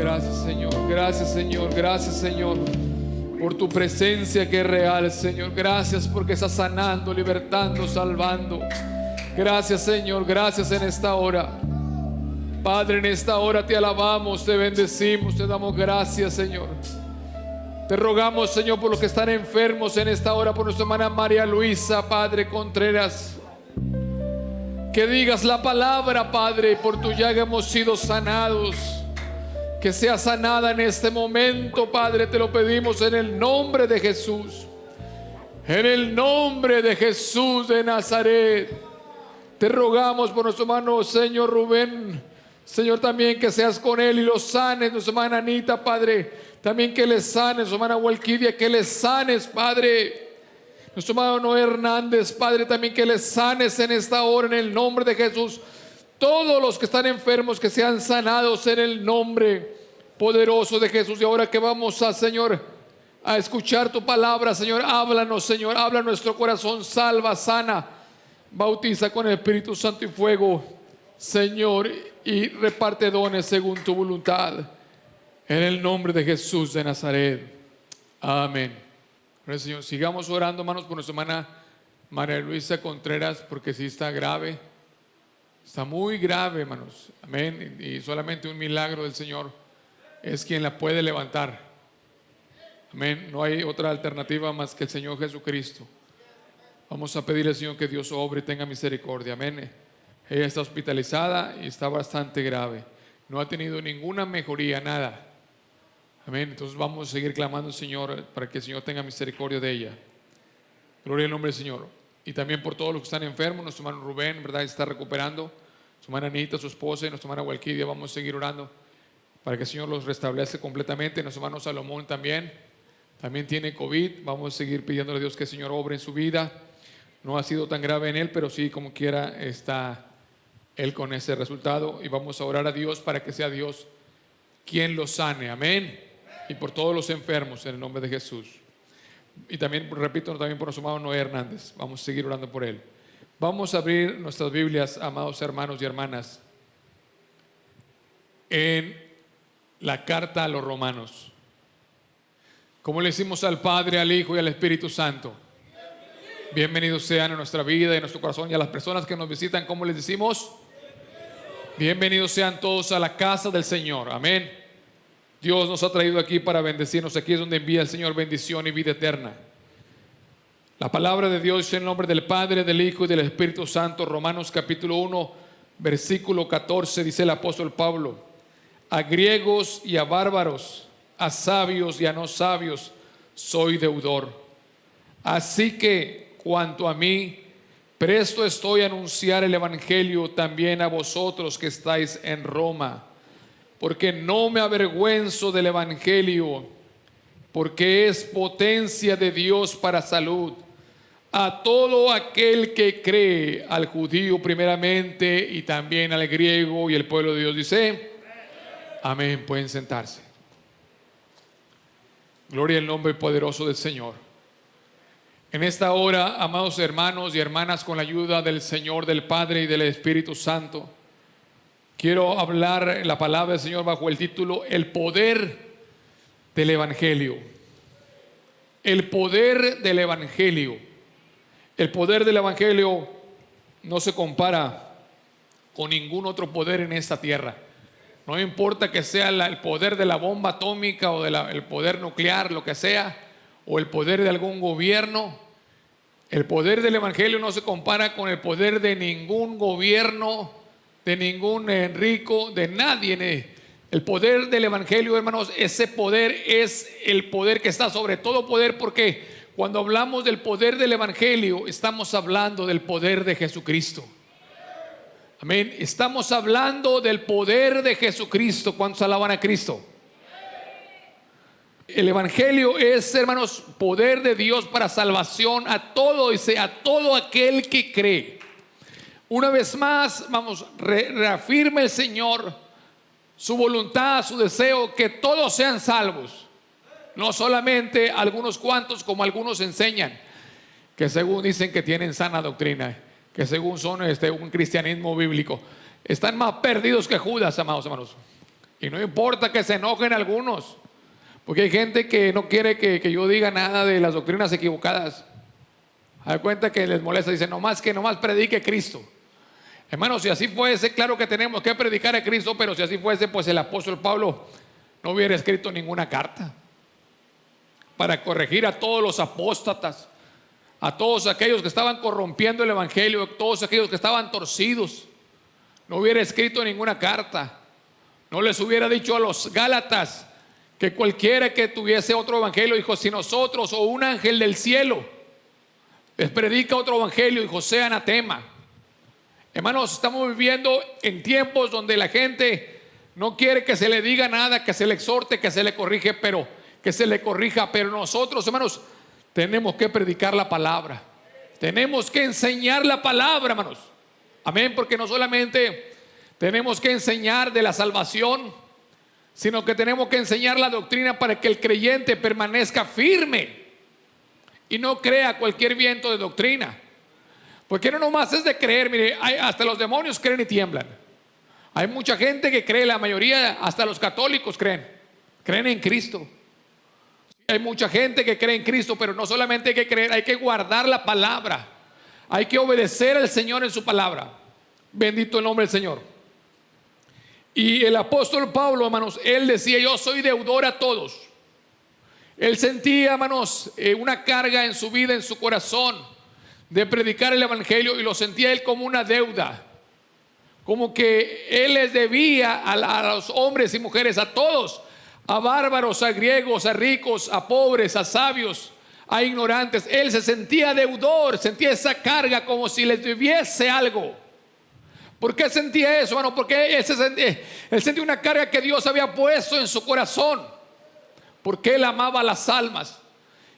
Gracias, Señor. Gracias, Señor. Gracias, Señor, por tu presencia que es real, Señor. Gracias porque estás sanando, libertando, salvando. Gracias, Señor. Gracias en esta hora. Padre, en esta hora te alabamos, te bendecimos, te damos gracias, Señor. Te rogamos, Señor, por los que están enfermos en esta hora, por nuestra hermana María Luisa, Padre Contreras. Que digas la palabra, Padre, por tu llaga hemos sido sanados. Que sea sanada en este momento, Padre, te lo pedimos en el nombre de Jesús. En el nombre de Jesús de Nazaret. Te rogamos por nuestro hermano, Señor Rubén, Señor, también que seas con él y lo sanes. Nuestra hermana Anita, Padre, también que le sanes. Nuestra hermana Walquidia, que le sanes, Padre. Nuestro hermano Noé Hernández, Padre, también que le sanes en esta hora en el nombre de Jesús. Todos los que están enfermos, que sean sanados en el nombre poderoso de Jesús. Y ahora que vamos a, Señor, a escuchar tu palabra, Señor, háblanos, Señor, habla nuestro corazón, salva, sana, bautiza con el Espíritu Santo y fuego, Señor, y reparte dones según tu voluntad. En el nombre de Jesús de Nazaret. Amén. Gracias, Señor. Sigamos orando, hermanos, por nuestra hermana María Luisa Contreras, porque sí está grave. Está muy grave, hermanos. Amén. Y solamente un milagro del Señor es quien la puede levantar. Amén. No hay otra alternativa más que el Señor Jesucristo. Vamos a pedirle al Señor que Dios obre y tenga misericordia. Amén. Ella está hospitalizada y está bastante grave. No ha tenido ninguna mejoría, nada. Amén. Entonces vamos a seguir clamando al Señor para que el Señor tenga misericordia de ella. Gloria al nombre del Señor. Y también por todos los que están enfermos. Nuestro hermano Rubén, ¿verdad?, está recuperando. Su hermana Anita, su esposa, y nuestra hermana Walquidia. Vamos a seguir orando para que el Señor los restablece completamente. Nuestro hermano Salomón también tiene COVID. Vamos a seguir pidiéndole a Dios que el Señor obre en su vida. No ha sido tan grave en él, pero sí, como quiera, está él con ese resultado. Y vamos a orar a Dios para que sea Dios quien lo sane. Amén. Y por todos los enfermos en el nombre de Jesús. Y también, repito, también por nuestro hermano Noé Hernández. Vamos a seguir orando por él. Vamos a abrir nuestras Biblias, amados hermanos y hermanas, en la carta a los Romanos. Como le decimos al Padre, al Hijo y al Espíritu Santo, bienvenidos sean a nuestra vida y a nuestro corazón. Y a las personas que nos visitan, ¿cómo les decimos? Bienvenidos sean todos a la casa del Señor. Amén. Dios nos ha traído aquí para bendecirnos. Aquí es donde envía el Señor bendición y vida eterna. La palabra de Dios dice en el nombre del Padre, del Hijo y del Espíritu Santo. Romanos capítulo 1, versículo 14, dice el apóstol Pablo: a griegos y a bárbaros, a sabios y a no sabios, soy deudor. Así que, cuanto a mí, presto estoy a anunciar el evangelio también a vosotros que estáis en Roma, porque no me avergüenzo del evangelio, porque es potencia de Dios para salud a todo aquel que cree, al judío primeramente y también al griego. Y el pueblo de Dios dice amén. Pueden sentarse. Gloria al nombre poderoso del Señor. En esta hora, amados hermanos y hermanas, con la ayuda del Señor, del Padre y del Espíritu Santo, quiero hablar la palabra del Señor bajo el título El poder del Evangelio. El poder del Evangelio. El poder del Evangelio no se compara con ningún otro poder en esta tierra. No importa que sea el poder de la bomba atómica o el poder nuclear, lo que sea, o el poder de algún gobierno. El poder del Evangelio no se compara con el poder de ningún gobierno, de ningún rico, de nadie. El poder del Evangelio, hermanos, ese poder es el poder que está sobre todo poder, porque cuando hablamos del poder del Evangelio, estamos hablando del poder de Jesucristo. Amén. Estamos hablando del poder de Jesucristo. ¿Cuántos alaban a Cristo? El Evangelio es, hermanos, poder de Dios para salvación a todo, dice, a todo aquel que cree. Una vez más, vamos, reafirma el Señor su voluntad, su deseo, que todos sean salvos. No solamente algunos cuantos, como algunos enseñan, que según dicen que tienen sana doctrina, que según son un cristianismo bíblico. Están más perdidos que Judas, amados hermanos. Y no importa que se enojen algunos, porque hay gente que no quiere que yo diga nada de las doctrinas equivocadas. A dar cuenta que les molesta, dice nomás predique Cristo. Hermanos, si así fuese, claro que tenemos que predicar a Cristo, pero si así fuese, pues el apóstol Pablo no hubiera escrito ninguna carta para corregir a todos los apóstatas, a todos aquellos que estaban corrompiendo el evangelio, a todos aquellos que estaban torcidos. No hubiera escrito ninguna carta. No les hubiera dicho a los Gálatas que cualquiera que tuviese otro evangelio, dijo, si nosotros o un ángel del cielo les predica otro evangelio, dijo, sea anatema. Hermanos, estamos viviendo en tiempos donde la gente no quiere que se le diga nada, que se le exhorte, que se le corrige, pero nosotros, hermanos, tenemos que predicar la palabra. Tenemos que enseñar la palabra, hermanos. Amén, porque no solamente tenemos que enseñar de la salvación, sino que tenemos que enseñar la doctrina para que el creyente permanezca firme y no crea cualquier viento de doctrina. Porque no nomás es de creer, mire, hasta los demonios creen y tiemblan. Hay mucha gente que cree, la mayoría, hasta los católicos creen en Cristo. Hay mucha gente que cree en Cristo, pero no solamente hay que creer, hay que guardar la palabra. Hay que obedecer al Señor en su palabra. Bendito el nombre del Señor. Y el apóstol Pablo, hermanos, él decía, yo soy deudor a todos. Él sentía, hermanos, una carga en su vida, en su corazón, de predicar el evangelio, y lo sentía él como una deuda, como que él les debía a los hombres y mujeres, a todos, a bárbaros, a griegos, a ricos, a pobres, a sabios, a ignorantes. Él se sentía deudor, sentía esa carga como si les debiese algo. ¿Por qué sentía eso, hermano? Porque él sentía una carga que Dios había puesto en su corazón, porque él amaba las almas.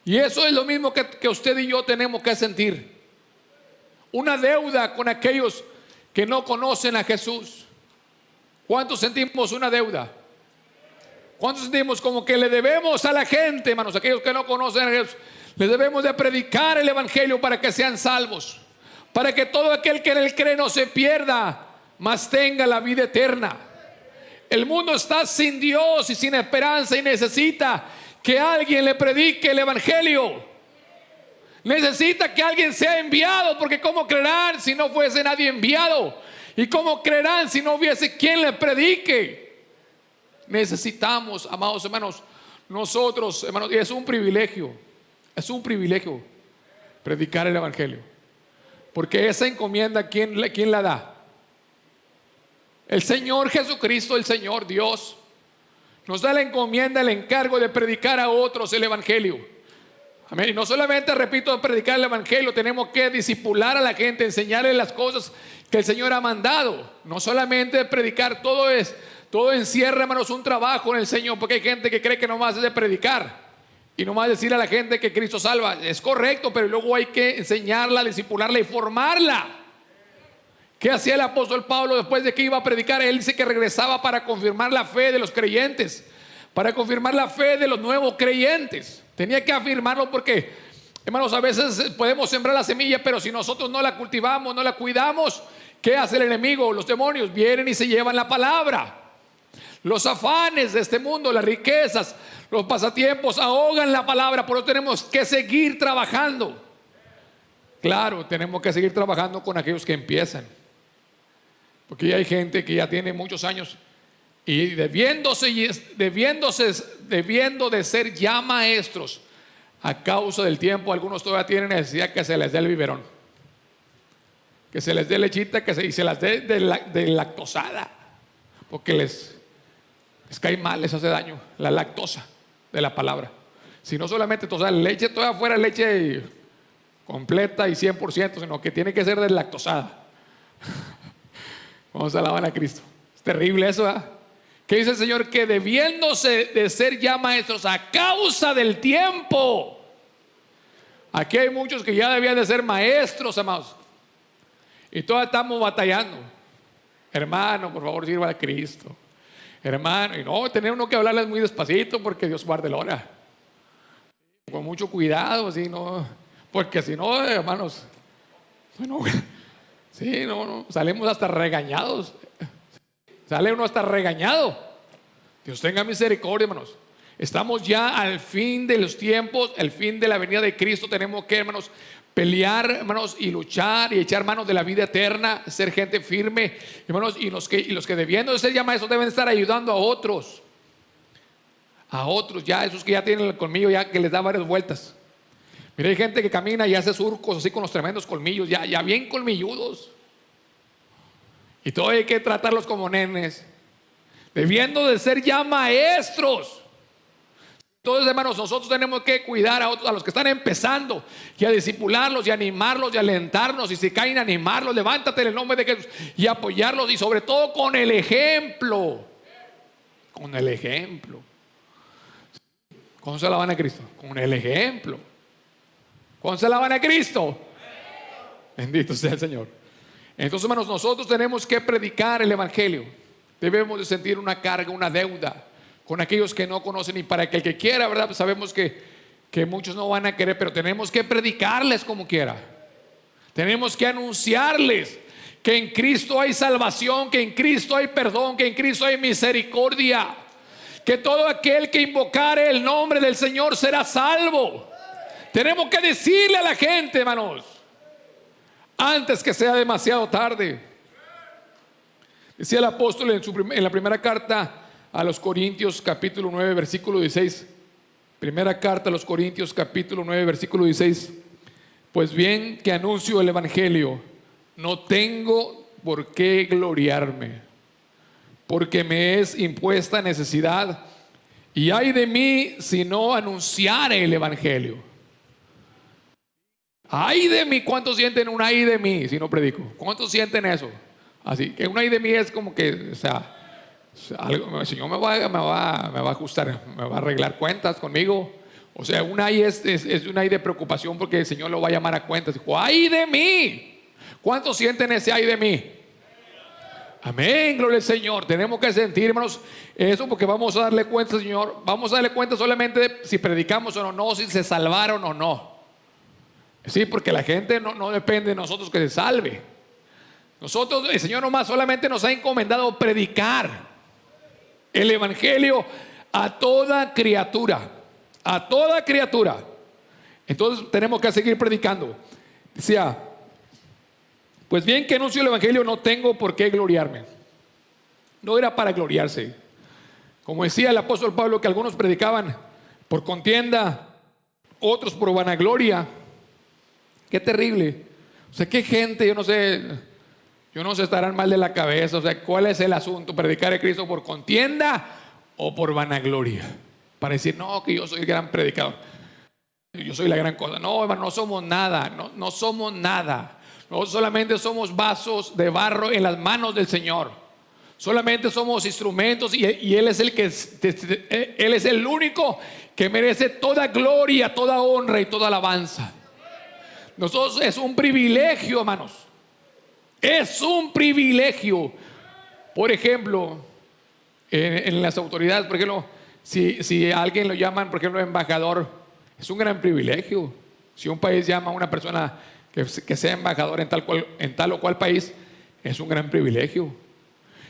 Y eso es lo mismo que usted y yo tenemos que sentir. Una deuda con aquellos que no conocen a Jesús. ¿Cuántos sentimos una deuda? ¿Cuántos sentimos como que le debemos a la gente, hermanos, aquellos que no conocen a Jesús? Les debemos de predicar el evangelio para que sean salvos, para que todo aquel que en él cree no se pierda, mas tenga la vida eterna. El mundo está sin Dios y sin esperanza, y necesita que alguien le predique el evangelio. Necesita que alguien sea enviado, porque ¿cómo creerán si no fuese nadie enviado? ¿Y cómo creerán si no hubiese quien le predique? Necesitamos, amados hermanos, nosotros, hermanos, y es un privilegio predicar el evangelio, porque esa encomienda, ¿quién la da? El Señor Jesucristo, el Señor Dios, nos da la encomienda, el encargo de predicar a otros el evangelio. Amén. Y no solamente, repito, predicar el evangelio, tenemos que discipular a la gente, enseñarles las cosas que el Señor ha mandado. No solamente predicar, todo encierra, hermanos, un trabajo en el Señor, porque hay gente que cree que nomás es de predicar y nomás decirle a la gente que Cristo salva. Es correcto, pero luego hay que enseñarla, discipularla y formarla. ¿Qué hacía el apóstol Pablo después de que iba a predicar? Él dice que regresaba para confirmar la fe de los creyentes, para confirmar la fe de los nuevos creyentes. Tenía que afirmarlo porque, hermanos, a veces podemos sembrar la semilla, pero si nosotros no la cultivamos, no la cuidamos, ¿qué hace el enemigo? Los demonios vienen y se llevan la palabra. Los afanes de este mundo, las riquezas, los pasatiempos ahogan la palabra. Por eso tenemos que seguir trabajando. Claro, tenemos que seguir trabajando con aquellos que empiezan, porque ya hay gente que ya tiene muchos años y debiendo de ser ya maestros, a causa del tiempo, algunos todavía tienen necesidad que se les dé el biberón, que se les dé lechita, y se las dé de lactosada, porque les cae mal, les hace daño la lactosa de la palabra. Si no solamente leche, todavía fuera leche completa y 100%, sino que tiene que ser deslactosada. Vamos a alabar a Cristo. Es terrible eso, ¿eh? ¿Qué dice el Señor? Que debiéndose de ser ya maestros a causa del tiempo. Aquí hay muchos que ya debían de ser maestros, amados, y todavía estamos batallando. Hermano, por favor, sirva a Cristo. Hermano, y no, tener uno que hablarles muy despacito, porque Dios guarde la hora, con mucho cuidado, así, no, porque si no, hermanos, no, salimos hasta regañados. Sale uno hasta regañado. Dios tenga misericordia, hermanos. Estamos ya al fin de los tiempos, al fin de la venida de Cristo. Tenemos que, hermanos, pelear, hermanos, y luchar y echar manos de la vida eterna, ser gente firme, hermanos, y los que debiendo de ser ya maestros deben estar ayudando a otros, ya esos que ya tienen el colmillo, ya que les da varias vueltas. Mira, hay gente que camina y hace surcos así con los tremendos colmillos, ya bien colmilludos, y todavía hay que tratarlos como nenes, debiendo de ser ya maestros. Entonces, hermanos, nosotros tenemos que cuidar a los que están empezando y a discipularlos y animarlos y alentarnos, y si caen, animarlos, levántate en el nombre de Jesús y apoyarlos, y sobre todo con el ejemplo. Con el ejemplo. ¿Cómo se alaban a Cristo? Con el ejemplo. ¿Cómo se alaban a Cristo? Bendito sea el Señor. Entonces, hermanos, nosotros tenemos que predicar el evangelio. Debemos de sentir una carga, una deuda con aquellos que no conocen, y para que el que quiera, ¿verdad? Pues sabemos que muchos no van a querer, pero tenemos que predicarles como quiera. Tenemos que anunciarles que en Cristo hay salvación, que en Cristo hay perdón, que en Cristo hay misericordia, que todo aquel que invocare el nombre del Señor será salvo. Tenemos que decirle a la gente, hermanos, antes que sea demasiado tarde. Decía el apóstol en la primera carta a los Corintios, capítulo 9, versículo 16. Primera carta a los Corintios, capítulo 9, versículo 16. Pues bien, que anuncio el evangelio, no tengo por qué gloriarme, porque me es impuesta necesidad, y ay de mí si no anunciare el evangelio. Ay de mí. ¿Cuántos sienten un ay de mí si no predico? ¿Cuántos sienten eso? Así que un ay de mí es como que, o sea, el Señor me va a ajustar, me va a arreglar cuentas conmigo. O sea, un ay es un ay de preocupación, porque el Señor lo va a llamar a cuentas. Dijo, ay de mí. ¿Cuántos sienten ese ay de mí? Amén, gloria al Señor. Tenemos que sentir, hermanos, eso, porque vamos a darle cuenta, Señor. Vamos a darle cuenta solamente de si predicamos o no, si se salvaron o no. Sí, porque la gente no depende de nosotros que se salve. Nosotros, el Señor nomás solamente nos ha encomendado predicar el evangelio a toda criatura. A toda criatura. Entonces tenemos que seguir predicando. Decía, pues bien que anuncio el evangelio, no tengo por qué gloriarme. No era para gloriarse. Como decía el apóstol Pablo, que algunos predicaban por contienda, otros por vanagloria. Qué terrible. O sea, qué gente, yo no sé, estarán mal de la cabeza. O sea, ¿cuál es el asunto? ¿Predicar a Cristo por contienda o por vanagloria? Para decir, no, que yo soy el gran predicador, yo soy la gran cosa. No, hermano, no somos nada. No somos nada. Nosotros solamente somos vasos de barro en las manos del Señor. Solamente somos instrumentos, y Él es Él es el único que merece toda gloria, toda honra y toda alabanza. Nosotros, es un privilegio, hermanos. Es un privilegio. Por ejemplo, en las autoridades, por ejemplo, si a alguien lo llaman, por ejemplo, embajador, es un gran privilegio. Si un país llama a una persona que sea embajador en tal o cual país, es un gran privilegio.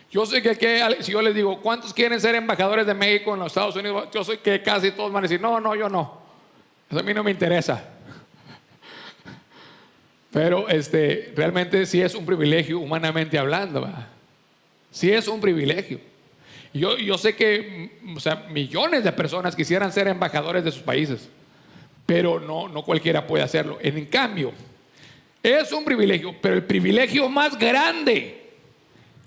Yo sé que si yo les digo, ¿cuántos quieren ser embajadores de México en los Estados Unidos? Yo sé que casi todos van a decir, no, yo no. Eso a mí no me interesa. Pero realmente sí es un privilegio, humanamente hablando, ¿verdad? Sí es un privilegio. Yo sé que, o sea, millones de personas quisieran ser embajadores de sus países, pero no cualquiera puede hacerlo. En cambio, es un privilegio, pero el privilegio más grande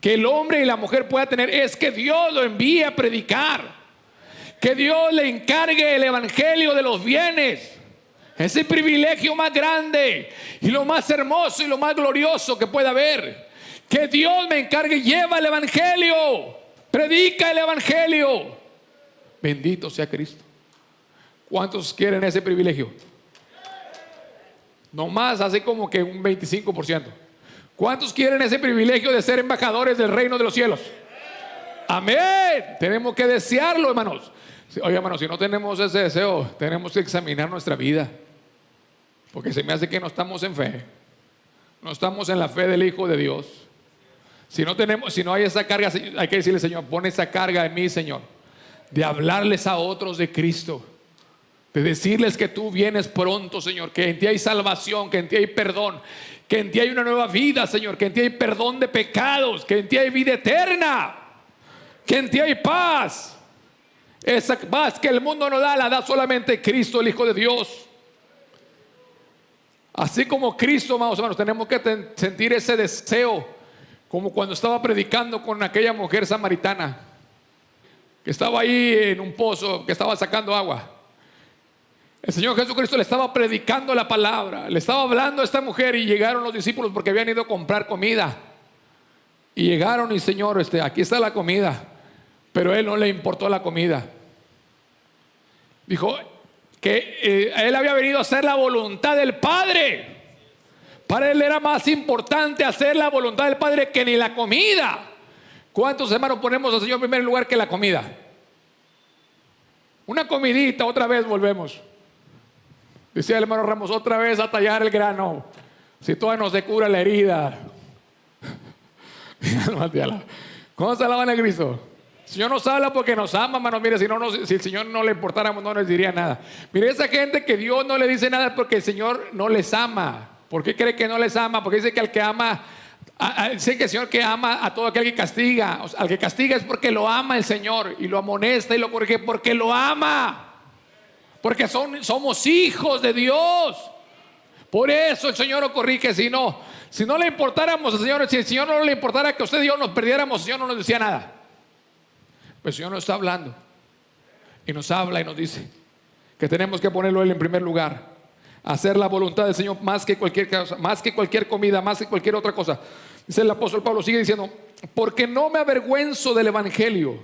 que el hombre y la mujer pueda tener es que Dios lo envíe a predicar, que Dios le encargue el evangelio de los bienes. Es el privilegio más grande y lo más hermoso y lo más glorioso que pueda haber. Que Dios me encargue, lleva el evangelio, predica el evangelio. Bendito sea Cristo. ¿Cuántos quieren ese privilegio? Nomás así como que un 25%. ¿Cuántos quieren ese privilegio de ser embajadores del reino de los cielos? Amén. Tenemos que desearlo, hermanos. Oye, hermanos, si no tenemos ese deseo, tenemos que examinar nuestra vida, porque se me hace que no estamos en fe. No estamos en la fe del Hijo de Dios. Si no hay esa carga, hay que decirle, Señor, pon esa carga en mí, Señor. de hablarles a otros de Cristo, de decirles que tú vienes pronto, Señor, que en ti hay salvación, que en ti hay perdón, que en ti hay una nueva vida, Señor, que en ti hay perdón de pecados, que en ti hay vida eterna, que en ti hay paz. Esa paz que el mundo no da, la da solamente Cristo, el Hijo de Dios. Así como Cristo, amados hermanos, tenemos que sentir ese deseo, como cuando estaba predicando con aquella mujer samaritana, que estaba ahí en un pozo, que estaba sacando agua. El Señor Jesucristo le estaba predicando la palabra, le estaba hablando a esta mujer, y llegaron los discípulos porque habían ido a comprar comida. Y llegaron y Señor, aquí está la comida. Pero a él no le importó la comida. Dijo que él había venido a hacer la voluntad del Padre. Para él era más importante hacer la voluntad del Padre que ni la comida. ¿Cuántos hermanos ponemos al Señor en primer lugar que la comida? Una comidita, otra vez volvemos. Decía el hermano Ramos, otra vez a tallar el grano, si todavía no se cura la herida. ¿Cómo se alaban a Cristo? El Señor nos habla porque nos ama, hermanos. Mire, si el Señor no le importáramos, no nos diría nada. Mire, esa gente que Dios no le dice nada porque el Señor no les ama. ¿Por qué cree que no les ama? Porque dice que al que ama, dice que el Señor que ama a todo aquel que castiga. O sea, al que castiga es porque lo ama el Señor, y lo amonesta y lo corrige porque lo ama. Porque somos hijos de Dios. Por eso el Señor nos corrige. Si no le importáramos al Señor, si el Señor no le importara que usted y yo nos perdiéramos, el Señor no nos decía nada. Pero el Señor nos está hablando, y nos habla y nos dice que tenemos que ponerlo Él en primer lugar, hacer la voluntad del Señor más que cualquier cosa, más que cualquier comida, más que cualquier otra cosa. Dice el apóstol Pablo, sigue diciendo, porque no me avergüenzo del evangelio,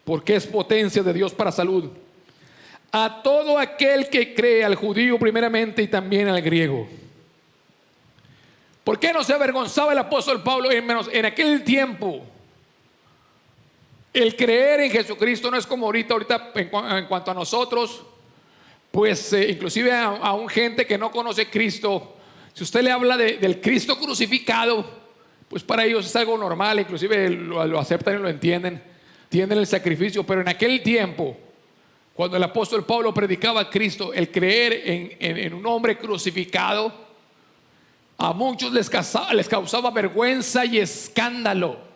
porque es potencia de Dios para salud a todo aquel que cree, al judío primeramente y también al griego. ¿Por qué no se avergonzaba el apóstol Pablo? En aquel tiempo, el creer en Jesucristo no es como ahorita en cuanto a nosotros, pues inclusive a un gente que no conoce Cristo, si usted le habla del Cristo crucificado, pues para ellos es algo normal, inclusive lo aceptan y lo entienden el sacrificio. Pero en aquel tiempo, cuando el apóstol Pablo predicaba a Cristo, el creer en un hombre crucificado, a muchos les causaba vergüenza y escándalo.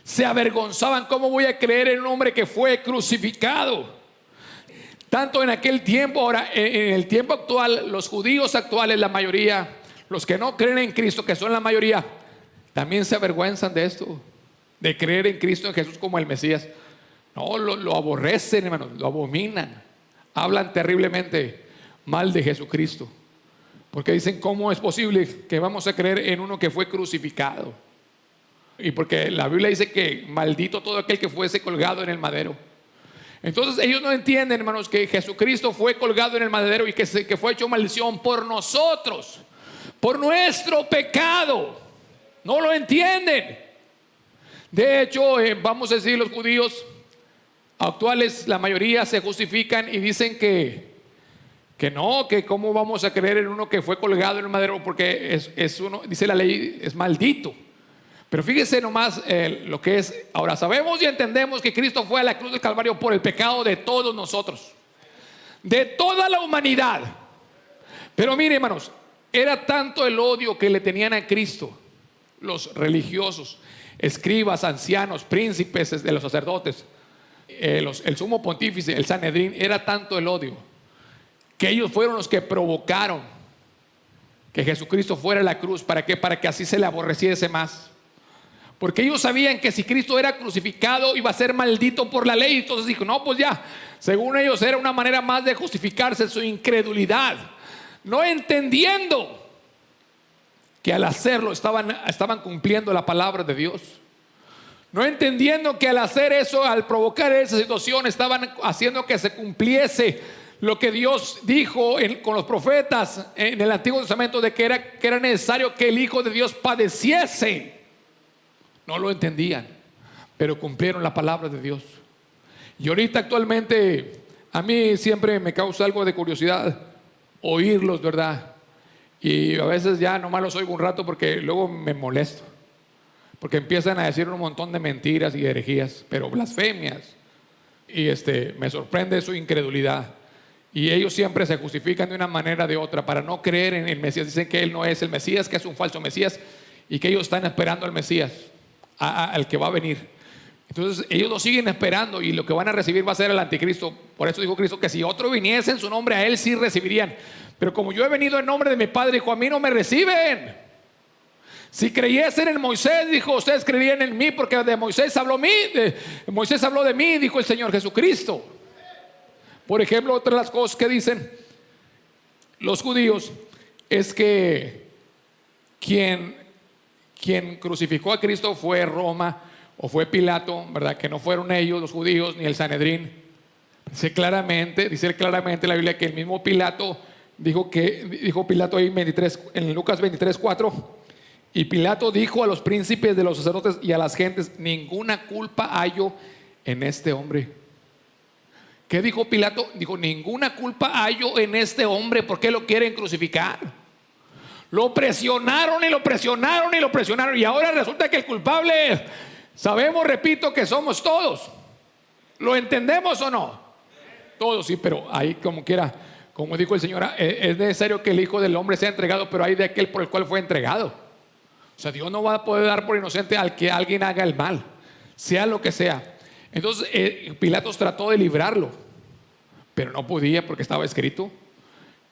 Se avergonzaban. ¿Cómo voy a creer en un hombre que fue crucificado? Tanto en aquel tiempo. Ahora, en el tiempo actual, los judíos actuales, la mayoría, los que no creen en Cristo, que son la mayoría, también se avergüenzan de esto, de creer en Cristo, en Jesús como el Mesías. No, lo aborrecen, hermanos, lo abominan, hablan terriblemente mal de Jesucristo, porque dicen, ¿cómo es posible que vamos a creer en uno que fue crucificado? Y porque la Biblia dice que maldito todo aquel que fuese colgado en el madero. Entonces ellos no entienden, hermanos, que Jesucristo fue colgado en el madero y que fue hecho maldición por nosotros, por nuestro pecado. No lo entienden. De hecho, vamos a decir, los judíos actuales, la mayoría se justifican y dicen que no, que cómo vamos a creer en uno que fue colgado en el madero, porque es uno, dice la ley, es maldito. Pero fíjese nomás lo que es. Ahora sabemos y entendemos que Cristo fue a la cruz del Calvario por el pecado de todos nosotros, de toda la humanidad. Pero mire, hermanos, era tanto el odio que le tenían a Cristo los religiosos, escribas, ancianos, príncipes de los sacerdotes, el sumo pontífice, el Sanedrín. Era tanto el odio que ellos fueron los que provocaron que Jesucristo fuera a la cruz. ¿Para qué? Para que así se le aborreciese más. Porque ellos sabían que si Cristo era crucificado iba a ser maldito por la ley. Entonces dijo, no, pues ya, según ellos era una manera más de justificarse su incredulidad, no entendiendo que al hacerlo estaban cumpliendo la palabra de Dios. No entendiendo que al hacer eso, al provocar esa situación, estaban haciendo que se cumpliese lo que Dios dijo con los profetas en el Antiguo Testamento, de que era necesario que el Hijo de Dios padeciese. No lo entendían, pero cumplieron la palabra de Dios. Y ahorita actualmente a mí siempre me causa algo de curiosidad oírlos, ¿verdad? Y a veces ya nomás los oigo un rato porque luego me molesto, porque empiezan a decir un montón de mentiras y herejías, pero blasfemias. me sorprende su incredulidad. Y ellos siempre se justifican de una manera o de otra para no creer en el Mesías. Dicen que Él no es el Mesías, que es un falso Mesías, y que ellos están esperando al Mesías, al que va a venir. Entonces ellos lo siguen esperando, y lo que van a recibir va a ser el anticristo. Por eso dijo Cristo que si otro viniese en su nombre, a Él sí recibirían. Pero como yo he venido en nombre de mi Padre, dijo, a mí no me reciben. Si creyesen en Moisés, dijo, ustedes creerían en mí, porque de Moisés habló Moisés habló de mí, dijo el Señor Jesucristo. Por ejemplo, otra de las cosas que dicen los judíos es que quien crucificó a Cristo fue Roma o fue Pilato, ¿verdad? Que no fueron ellos, los judíos, ni el Sanedrín. Dice claramente la Biblia que el mismo Pilato dijo Pilato ahí en Lucas 23:4, y Pilato dijo a los príncipes de los sacerdotes y a las gentes, ninguna culpa hallo en este hombre. ¿Qué dijo Pilato? Dijo, ninguna culpa hallo en este hombre. ¿Por qué lo quieren crucificar? Lo presionaron y lo presionaron y lo presionaron, y ahora resulta que el culpable, sabemos, repito, que somos todos. ¿Lo entendemos o no? Todos, sí, pero ahí como quiera, como dijo el Señor, es necesario que el Hijo del Hombre sea entregado, pero hay de aquel por el cual fue entregado. O sea, Dios no va a poder dar por inocente al que alguien haga el mal, sea lo que sea. Entonces Pilatos trató de librarlo, pero no podía, porque estaba escrito.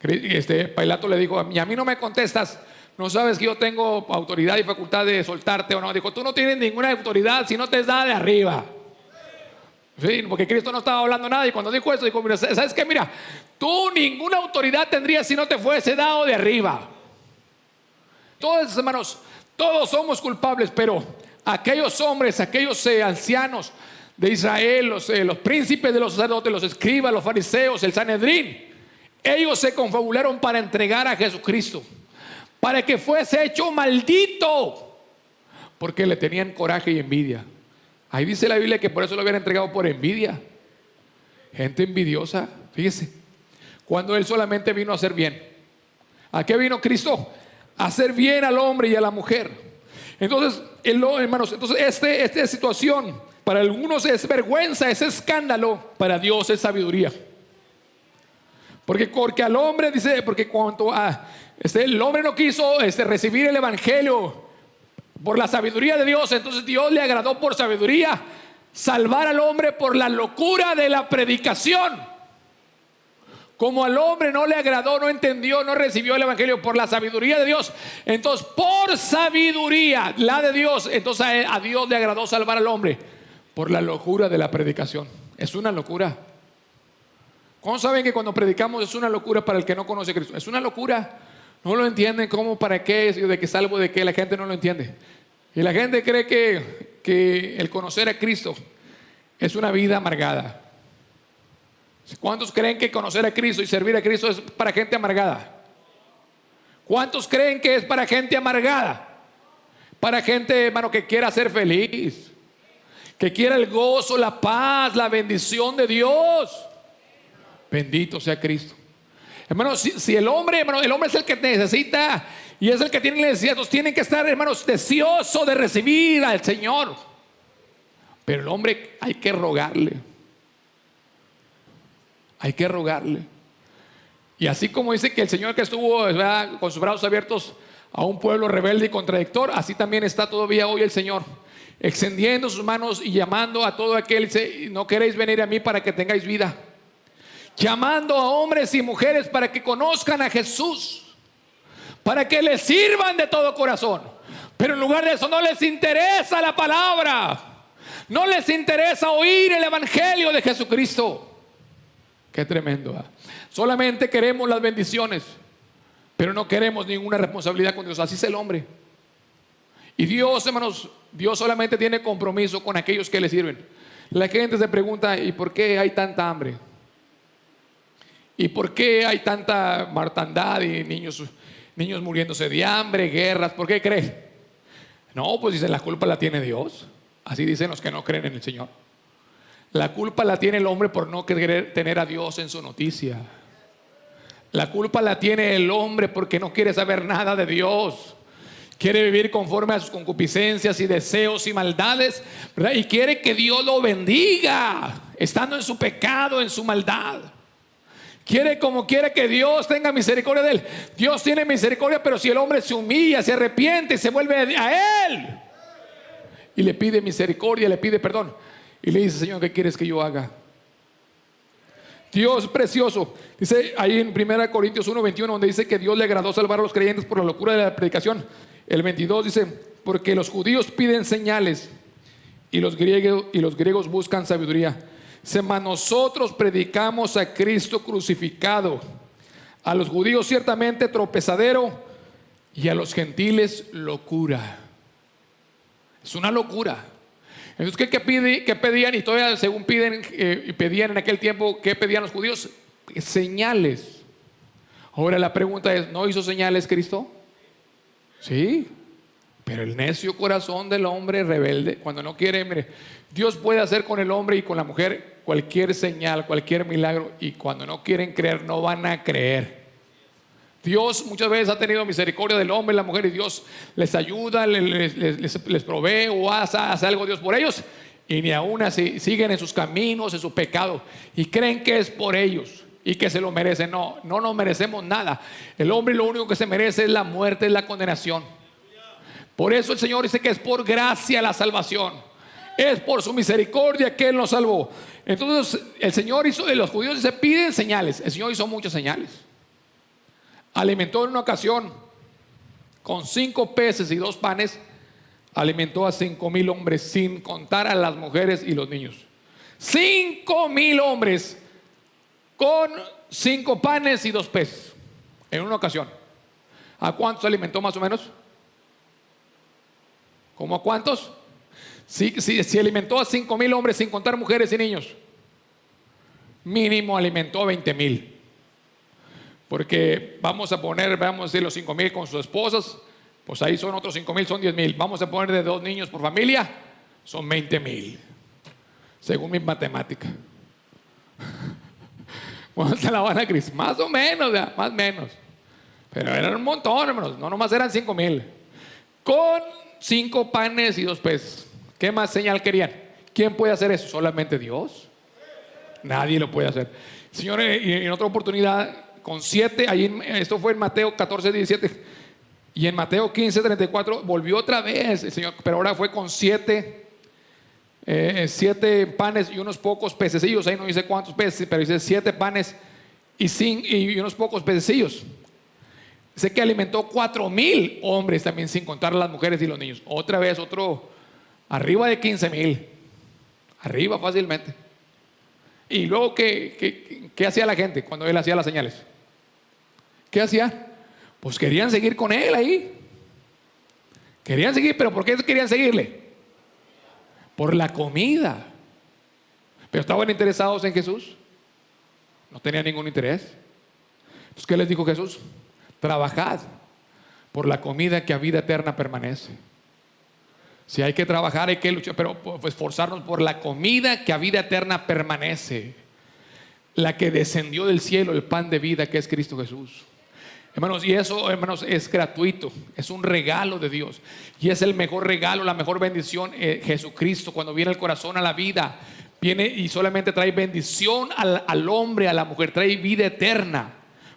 Pilato le dijo, a mí no me contestas, no sabes que yo tengo autoridad y facultad de soltarte o no. Dijo, tú no tienes ninguna autoridad si no te da de arriba. Sí, porque Cristo no estaba hablando nada, y cuando dijo eso, dijo, mira, ¿sabes qué? Mira, tú ninguna autoridad tendrías si no te fuese dado de arriba. Todos, hermanos, todos somos culpables, pero aquellos hombres, aquellos ancianos de Israel, los príncipes de los sacerdotes, los escribas, los fariseos, el Sanedrín, ellos se confabularon para entregar a Jesucristo, para que fuese hecho maldito, porque le tenían coraje y envidia. Ahí dice la Biblia que por eso lo habían entregado, por envidia. Gente envidiosa, fíjese, cuando Él solamente vino a hacer bien. ¿A qué vino Cristo? A hacer bien al hombre y a la mujer. Entonces, hermanos, esta situación para algunos es vergüenza, es escándalo, para Dios es sabiduría. Porque al hombre, dice, porque cuando el hombre no quiso recibir el evangelio por la sabiduría de Dios, entonces Dios le agradó por sabiduría salvar al hombre por la locura de la predicación. Como al hombre no le agradó, no entendió, no recibió el evangelio por la sabiduría de Dios, entonces por sabiduría, la de Dios, entonces a Dios le agradó salvar al hombre por la locura de la predicación. Es una locura. ¿Cómo saben que cuando predicamos es una locura para el que no conoce a Cristo? Es una locura. No lo entienden. ¿Cómo? ¿Para qué? ¿De qué salvo? ¿De qué? La gente no lo entiende. Y la gente cree que el conocer a Cristo es una vida amargada. ¿Cuántos creen que conocer a Cristo y servir a Cristo es para gente amargada? ¿Cuántos creen que es para gente amargada? Para gente, hermano, que quiera ser feliz, que quiera el gozo, la paz, la bendición de Dios. Bendito sea Cristo. Hermanos, si el hombre, hermano, el hombre es el que necesita y es el que tiene necesidad, entonces tienen que estar, hermanos, deseosos de recibir al Señor. Pero el hombre hay que rogarle. Hay que rogarle. Y así como dice que el Señor que estuvo, ¿verdad?, con sus brazos abiertos a un pueblo rebelde y contradictor, así también está todavía hoy el Señor, extendiendo sus manos y llamando a todo aquel. Dice, no queréis venir a mí para que tengáis vida. Llamando a hombres y mujeres para que conozcan a Jesús, para que les sirvan de todo corazón. Pero en lugar de eso no les interesa la palabra, no les interesa oír el evangelio de Jesucristo. Qué tremendo, ¿eh? Solamente queremos las bendiciones, pero no queremos ninguna responsabilidad con Dios. Así es el hombre. Y Dios, hermanos, Dios solamente tiene compromiso con aquellos que le sirven. La gente se pregunta, ¿y por qué hay tanta hambre? ¿Y por qué hay tanta mortandad y niños muriéndose de hambre, guerras? ¿Por qué creen? No, pues dicen, la culpa la tiene Dios. Así dicen los que no creen en el Señor. La culpa la tiene el hombre por no querer tener a Dios en su noticia. La culpa la tiene el hombre porque no quiere saber nada de Dios. quiere vivir conforme a sus concupiscencias y deseos y maldades, ¿verdad? Y quiere que Dios lo bendiga, estando en su pecado, en su maldad. Quiere que Dios tenga misericordia de él. Dios tiene misericordia, pero si el hombre se humilla, se arrepiente, se vuelve a él y le pide misericordia, le pide perdón, y le dice: Señor, ¿qué quieres que yo haga? Dios precioso. Dice ahí en 1 Corintios 1:21, donde dice que Dios le agradó salvar a los creyentes por la locura de la predicación. El 22 dice: porque los judíos piden señales y los griegos buscan sabiduría. Mas nosotros predicamos a Cristo crucificado, a los judíos ciertamente tropezadero y a los gentiles locura. Es una locura. Entonces, ¿qué pedían? Y todavía según pedían en aquel tiempo, ¿qué pedían los judíos? Señales. Ahora la pregunta es: ¿no hizo señales Cristo? Sí, pero el necio corazón del hombre rebelde, cuando no quiere, mire, Dios puede hacer con el hombre y con la mujer cualquier señal, cualquier milagro, y cuando no quieren creer, no van a creer. Dios muchas veces ha tenido misericordia del hombre y la mujer, y Dios les ayuda, les provee o hace algo Dios por ellos, y ni aún así siguen en sus caminos, en su pecado, y creen que es por ellos y que se lo merecen. No nos merecemos nada. El hombre lo único que se merece es la muerte, es la condenación. Por eso el Señor dice que es por gracia la salvación, es por su misericordia que Él nos salvó. Entonces el Señor hizo, los judíos se piden señales. El Señor hizo muchas señales. Alimentó en una ocasión con 5 peces y 2 panes, alimentó a 5,000 hombres, sin contar a las mujeres y los niños. 5,000 hombres con 5 panes y 2 peces en una ocasión. ¿A cuántos alimentó más o menos? ¿Cómo a cuántos? Si alimentó a 5,000 hombres sin contar mujeres y niños, mínimo alimentó a 20,000. Porque vamos a decir los 5,000 con sus esposas, pues ahí son otros 5,000, son 10,000. Vamos a poner de 2 niños por familia, son 20,000, según mi matemática. Bueno, se la van a Cristo, más o menos, más o menos. Pero eran un montón, hermanos, no nomás eran 5,000. Con 5 panes y 2 peces. ¿Qué más señal querían? ¿Quién puede hacer eso? ¿Solamente Dios? Nadie lo puede hacer. Señor, en otra oportunidad, con 7, esto fue en Mateo 14:17, y en Mateo 15:34 volvió otra vez el Señor, pero ahora fue con 7 panes y unos pocos pececillos. Ahí no dice cuántos peces, pero dice 7 panes y unos pocos pececillos. Sé que alimentó 4,000 hombres también, sin contar a las mujeres y los niños. Otra vez, arriba de 15,000, arriba fácilmente. Y luego, ¿qué hacía la gente cuando Él hacía las señales? ¿Qué hacía? Pues querían seguir con Él ahí. Querían seguir, pero ¿por qué querían seguirle? Por la comida. Pero ¿estaban interesados en Jesús? No tenían ningún interés. Entonces, ¿qué les dijo Jesús? Trabajad por la comida que a vida eterna permanece. Si hay que trabajar, hay que luchar, pero pues esforzarnos por la comida que a vida eterna permanece, la que descendió del cielo, el pan de vida que es Cristo Jesús. Hermanos, y eso, hermanos, es gratuito, es un regalo de Dios, y es el mejor regalo, la mejor bendición. Jesucristo, cuando viene al corazón, a la vida, viene y solamente trae bendición al hombre, a la mujer, trae vida eterna,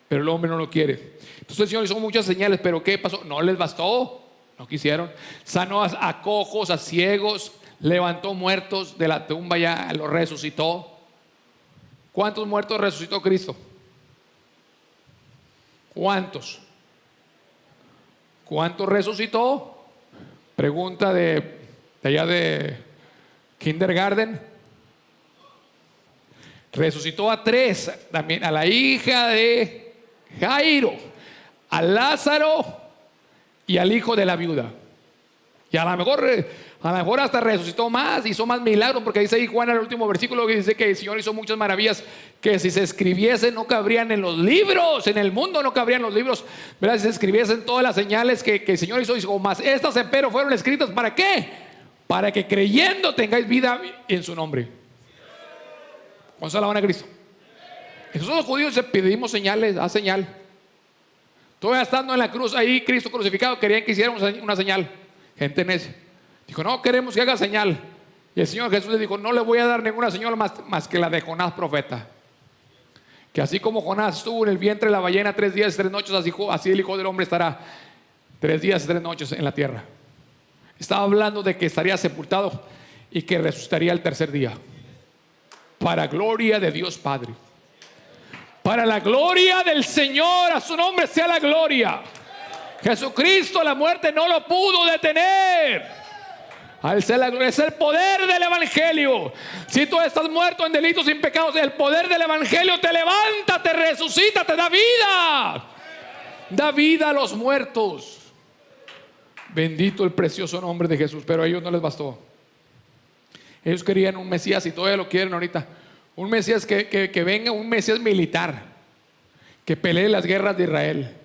pero el hombre no lo quiere. Entonces el Señor hizo muchas señales, pero ¿qué pasó? No les bastó, no quisieron. Sanó a cojos, a ciegos, levantó muertos de la tumba, ya los resucitó. ¿Cuántos muertos resucitó Cristo? ¿Cuántos? ¿Cuántos resucitó? Pregunta de allá de kindergarten. Resucitó a 3, también a la hija de Jairo, a Lázaro y al hijo de la viuda. Y a lo mejor hasta resucitó más, hizo más milagros, porque dice ahí Juan en el último versículo que dice que el Señor hizo muchas maravillas que si se escribiesen no cabrían en los libros, en el mundo no cabrían los libros, ¿verdad? Si se escribiesen todas las señales que el Señor hizo más, estas empero fueron escritas, ¿para qué? Para que creyendo tengáis vida en su nombre. ¿Cuántos alaban a Cristo? Nosotros los judíos pedimos señales, haz señal. Todavía estando en la cruz ahí, Cristo crucificado, querían que hiciera una señal. Gente necia. Dijo, no queremos que haga señal. Y el Señor Jesús le dijo, no le voy a dar ninguna señal más que la de Jonás profeta. Que así como Jonás estuvo en el vientre de la ballena 3 días y 3 noches, así el Hijo del Hombre estará 3 días y 3 noches en la tierra. Estaba hablando de que estaría sepultado y que resucitaría el tercer día. Para gloria de Dios Padre. Para la gloria del Señor, a su nombre sea la gloria. Jesucristo, la muerte no lo pudo detener. A él sea la gloria. Es el poder del evangelio. Si tú estás muerto en delitos y en pecados, el poder del evangelio te levanta, te resucita, te da vida. Da vida a los muertos. Bendito el precioso nombre de Jesús. Pero a ellos no les bastó. Ellos querían un Mesías y todavía lo quieren ahorita. Un Mesías que venga, un Mesías militar, que pelee las guerras de Israel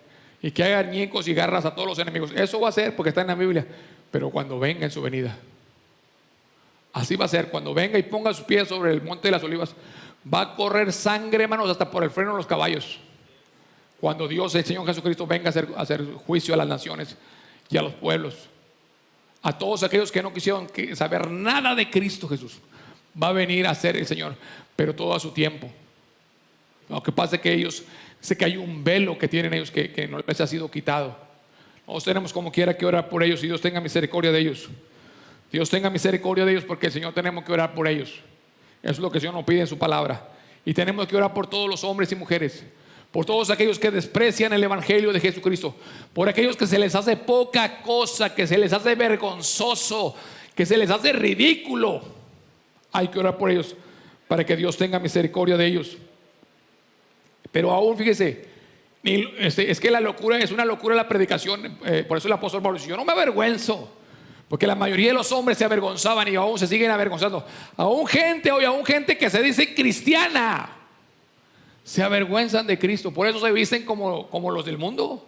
y que haga ñicos y garras a todos los enemigos. Eso va a ser porque está en la Biblia. Pero cuando venga en su venida, así va a ser. Cuando venga y ponga sus pies sobre el monte de las olivas, va a correr sangre, hermanos, hasta por el freno de los caballos. Cuando Dios, el Señor Jesucristo, venga a hacer juicio a las naciones y a los pueblos, a todos aquellos que no quisieron saber nada de Cristo Jesús, va a venir a ser el Señor, pero todo a su tiempo. Lo que pasa es que ellos, sé que hay un velo que tienen ellos que no les ha sido quitado. Nosotros tenemos como quiera que orar por ellos y Dios tenga misericordia de ellos. Dios tenga misericordia de ellos, porque el Señor tenemos que orar por ellos. Eso es lo que el Señor nos pide en su palabra. Y tenemos que orar por todos los hombres y mujeres, por todos aquellos que desprecian el evangelio de Jesucristo, por aquellos que se les hace poca cosa, que se les hace vergonzoso, que se les hace ridículo. Hay que orar por ellos para que Dios tenga misericordia de ellos. Pero aún, fíjese, es que la locura es una locura la predicación. Por eso el apóstol Pablo dice, yo no me avergüenzo, porque la mayoría de los hombres se avergonzaban y aún se siguen avergonzando. Aún gente que se dice cristiana se avergüenzan de Cristo. Por eso se visten como los del mundo.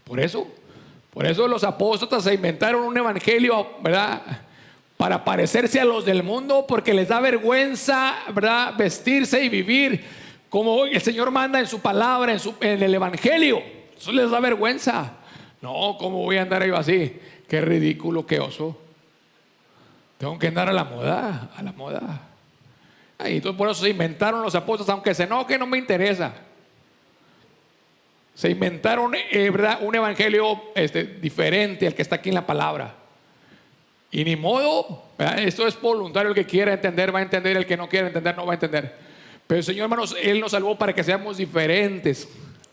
Por eso los apóstoles se inventaron un evangelio, ¿verdad?, para parecerse a los del mundo, porque les da vergüenza, ¿verdad?, vestirse y vivir como el Señor manda en su palabra, en el evangelio. Eso les da vergüenza. No, ¿cómo voy a andar yo así? Qué ridículo, qué oso. Tengo que andar a la moda, a la moda. Y entonces por eso se inventaron los apóstoles, aunque se enoje, no me interesa. Se inventaron, ¿verdad?, un evangelio diferente al que está aquí en la palabra. Y ni modo, ¿verdad? Esto es voluntario. El que quiera entender va a entender, el que no quiera entender no va a entender. Pero el Señor, hermanos, Él nos salvó para que seamos diferentes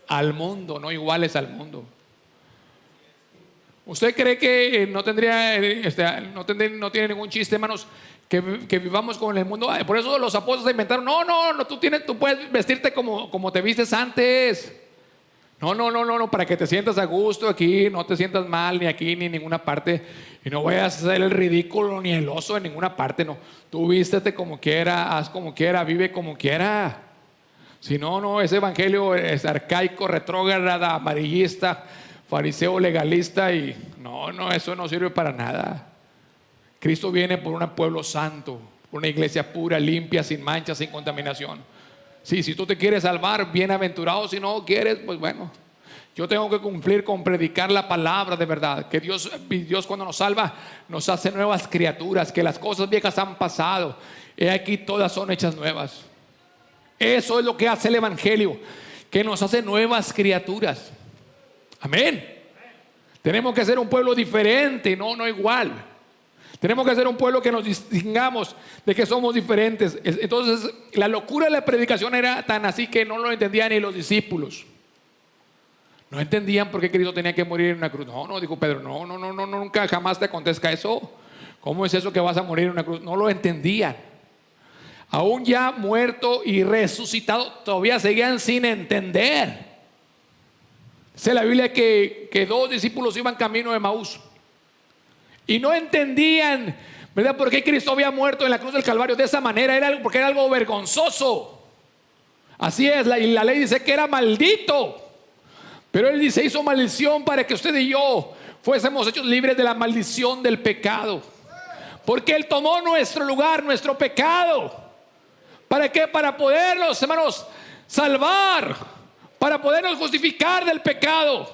al mundo, no iguales al mundo. ¿Usted cree que no tiene ningún chiste, hermanos, que vivamos con el mundo? Por eso los apóstoles inventaron, no, tú puedes vestirte como te vistes antes. No, para que te sientas a gusto aquí, no te sientas mal ni aquí ni en ninguna parte, y no vayas a hacer el ridículo ni el oso en ninguna parte. No, tú vístete como quiera, haz como quiera, vive como quiera. Si no, ese evangelio es arcaico, retrógrado, amarillista, fariseo, legalista, y no, eso no sirve para nada. Cristo viene por un pueblo santo, por una iglesia pura, limpia, sin mancha, sin contaminación. Sí, si tú te quieres salvar, bienaventurado. Si no quieres, pues bueno, yo tengo que cumplir con predicar la palabra de verdad. Que Dios cuando nos salva, nos hace nuevas criaturas. Que las cosas viejas han pasado, he aquí todas son hechas nuevas. Eso es lo que hace el evangelio, que nos hace nuevas criaturas. Amén. Tenemos que ser un pueblo diferente, no igual. Tenemos que ser un pueblo que nos distingamos de que somos diferentes. Entonces la locura de la predicación era tan así que no lo entendían ni los discípulos. No entendían por qué Cristo tenía que morir en una cruz. No, dijo Pedro, no, nunca jamás te acontezca eso. ¿Cómo es eso que vas a morir en una cruz? No lo entendían. Aún ya muerto y resucitado, todavía seguían sin entender. Dice la Biblia que 2 discípulos iban camino de Emaús y no entendían, ¿verdad?, por qué Cristo había muerto en la cruz del Calvario de esa manera. Porque era algo vergonzoso. Así es, y la ley dice que era maldito. Pero Él dice, hizo maldición para que usted y yo fuésemos hechos libres de la maldición del pecado. Porque Él tomó nuestro lugar, nuestro pecado. ¿Para qué? Para poderlos, hermanos, salvar. para podernos justificar del pecado.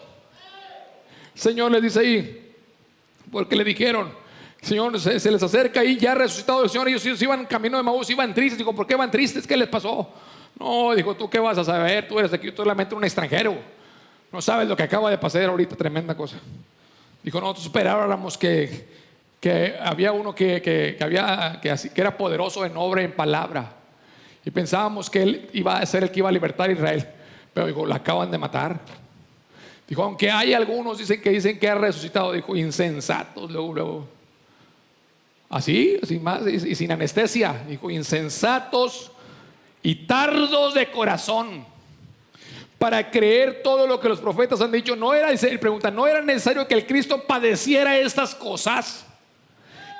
El Señor les dice ahí, porque le dijeron, Señor, se les acerca y ya resucitado el Señor. Ellos iban camino de Maús, iban tristes. Dijo, ¿por qué van tristes? ¿Qué les pasó? No, dijo, ¿tú qué vas a saber? Tú eres aquí solamente un extranjero. No sabes lo que acaba de pasar ahorita, tremenda cosa. Dijo, nosotros esperábamos que había uno que era poderoso en obra y en palabra. Y pensábamos que él iba a ser el que iba a libertar a Israel. Pero dijo, la acaban de matar. Dijo, aunque hay algunos dicen que ha resucitado. Dijo, insensatos, luego. Así más, y sin anestesia. Dijo, insensatos y tardos de corazón para creer todo lo que los profetas han dicho. ¿No era necesario que el Cristo padeciera estas cosas?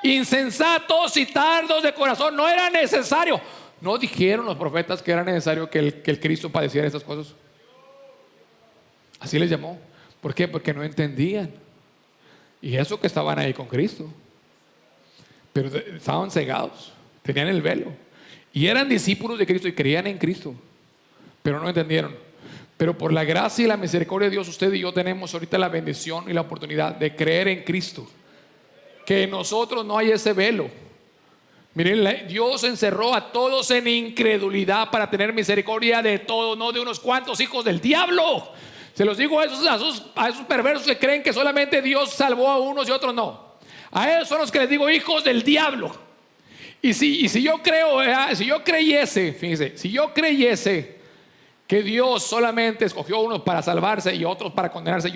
Insensatos y tardos de corazón, no era necesario. ¿No dijeron los profetas que era necesario que el Cristo padeciera estas cosas? Así les llamó. ¿Por qué? Porque no entendían. Y eso que estaban ahí con Cristo, pero estaban cegados, tenían el velo y eran discípulos de Cristo y creían en Cristo, pero no entendieron. Pero por la gracia y la misericordia de Dios, usted y yo tenemos ahorita la bendición y la oportunidad de creer en Cristo, que en nosotros no hay ese velo. Miren, Dios encerró a todos en incredulidad para tener misericordia de todos, no de unos cuantos hijos del diablo. Se los digo a esos perversos que creen que solamente Dios salvó a unos y otros no. A esos son los que les digo hijos del diablo. Y si yo creyese, fíjense, si yo creyese que Dios solamente escogió a unos para salvarse y a otros para condenarse,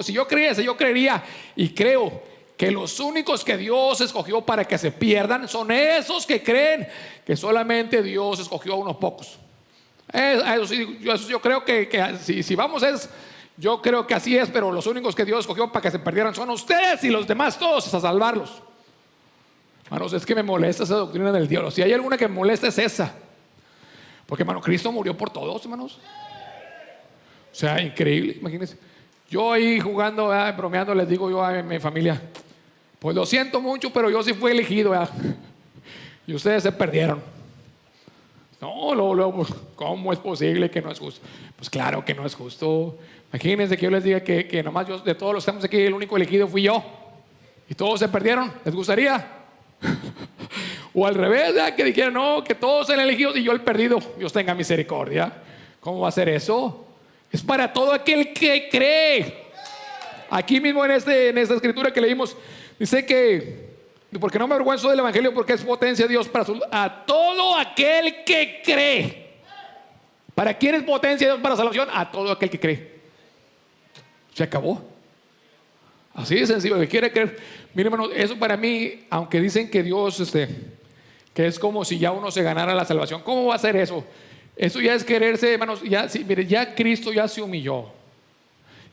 si yo creyese, yo creería y creo que los únicos que Dios escogió para que se pierdan son esos que creen que solamente Dios escogió a unos pocos. Yo creo que si vamos yo creo que así es, pero los únicos que Dios escogió para que se perdieran son ustedes y los demás todos a salvarlos. Hermanos, es que me molesta esa doctrina del diablo. Si hay alguna que me molesta es esa. Porque, hermano, Cristo murió por todos, hermanos. O sea, increíble, imagínense. Yo ahí jugando, bromeando, les digo yo a mi familia, pues lo siento mucho, pero yo sí fui elegido, y ustedes se perdieron. No, luego, ¿cómo es posible que no es justo? Pues claro que no es justo. Imagínense que yo les diga que nomás yo, de todos los que estamos aquí, el único elegido fui yo y todos se perdieron. ¿Les gustaría? O al revés, que dijeran, no, que todos sean elegidos y yo el perdido. Dios tenga misericordia. ¿Cómo va a ser eso? Es para todo aquel que cree. Aquí mismo en esta escritura que leímos, dice que porque no me avergüenzo del evangelio, porque es potencia de Dios para a todo aquel que cree. ¿Para quién es potencia de Dios para salvación? A todo aquel que cree. Se acabó. Así de sencillo. El que quiere creer. Mire, hermano, eso para mí, aunque dicen que Dios que es como si ya uno se ganara la salvación, ¿cómo va a ser eso? Eso ya es quererse, hermanos. Mire, ya Cristo ya se humilló,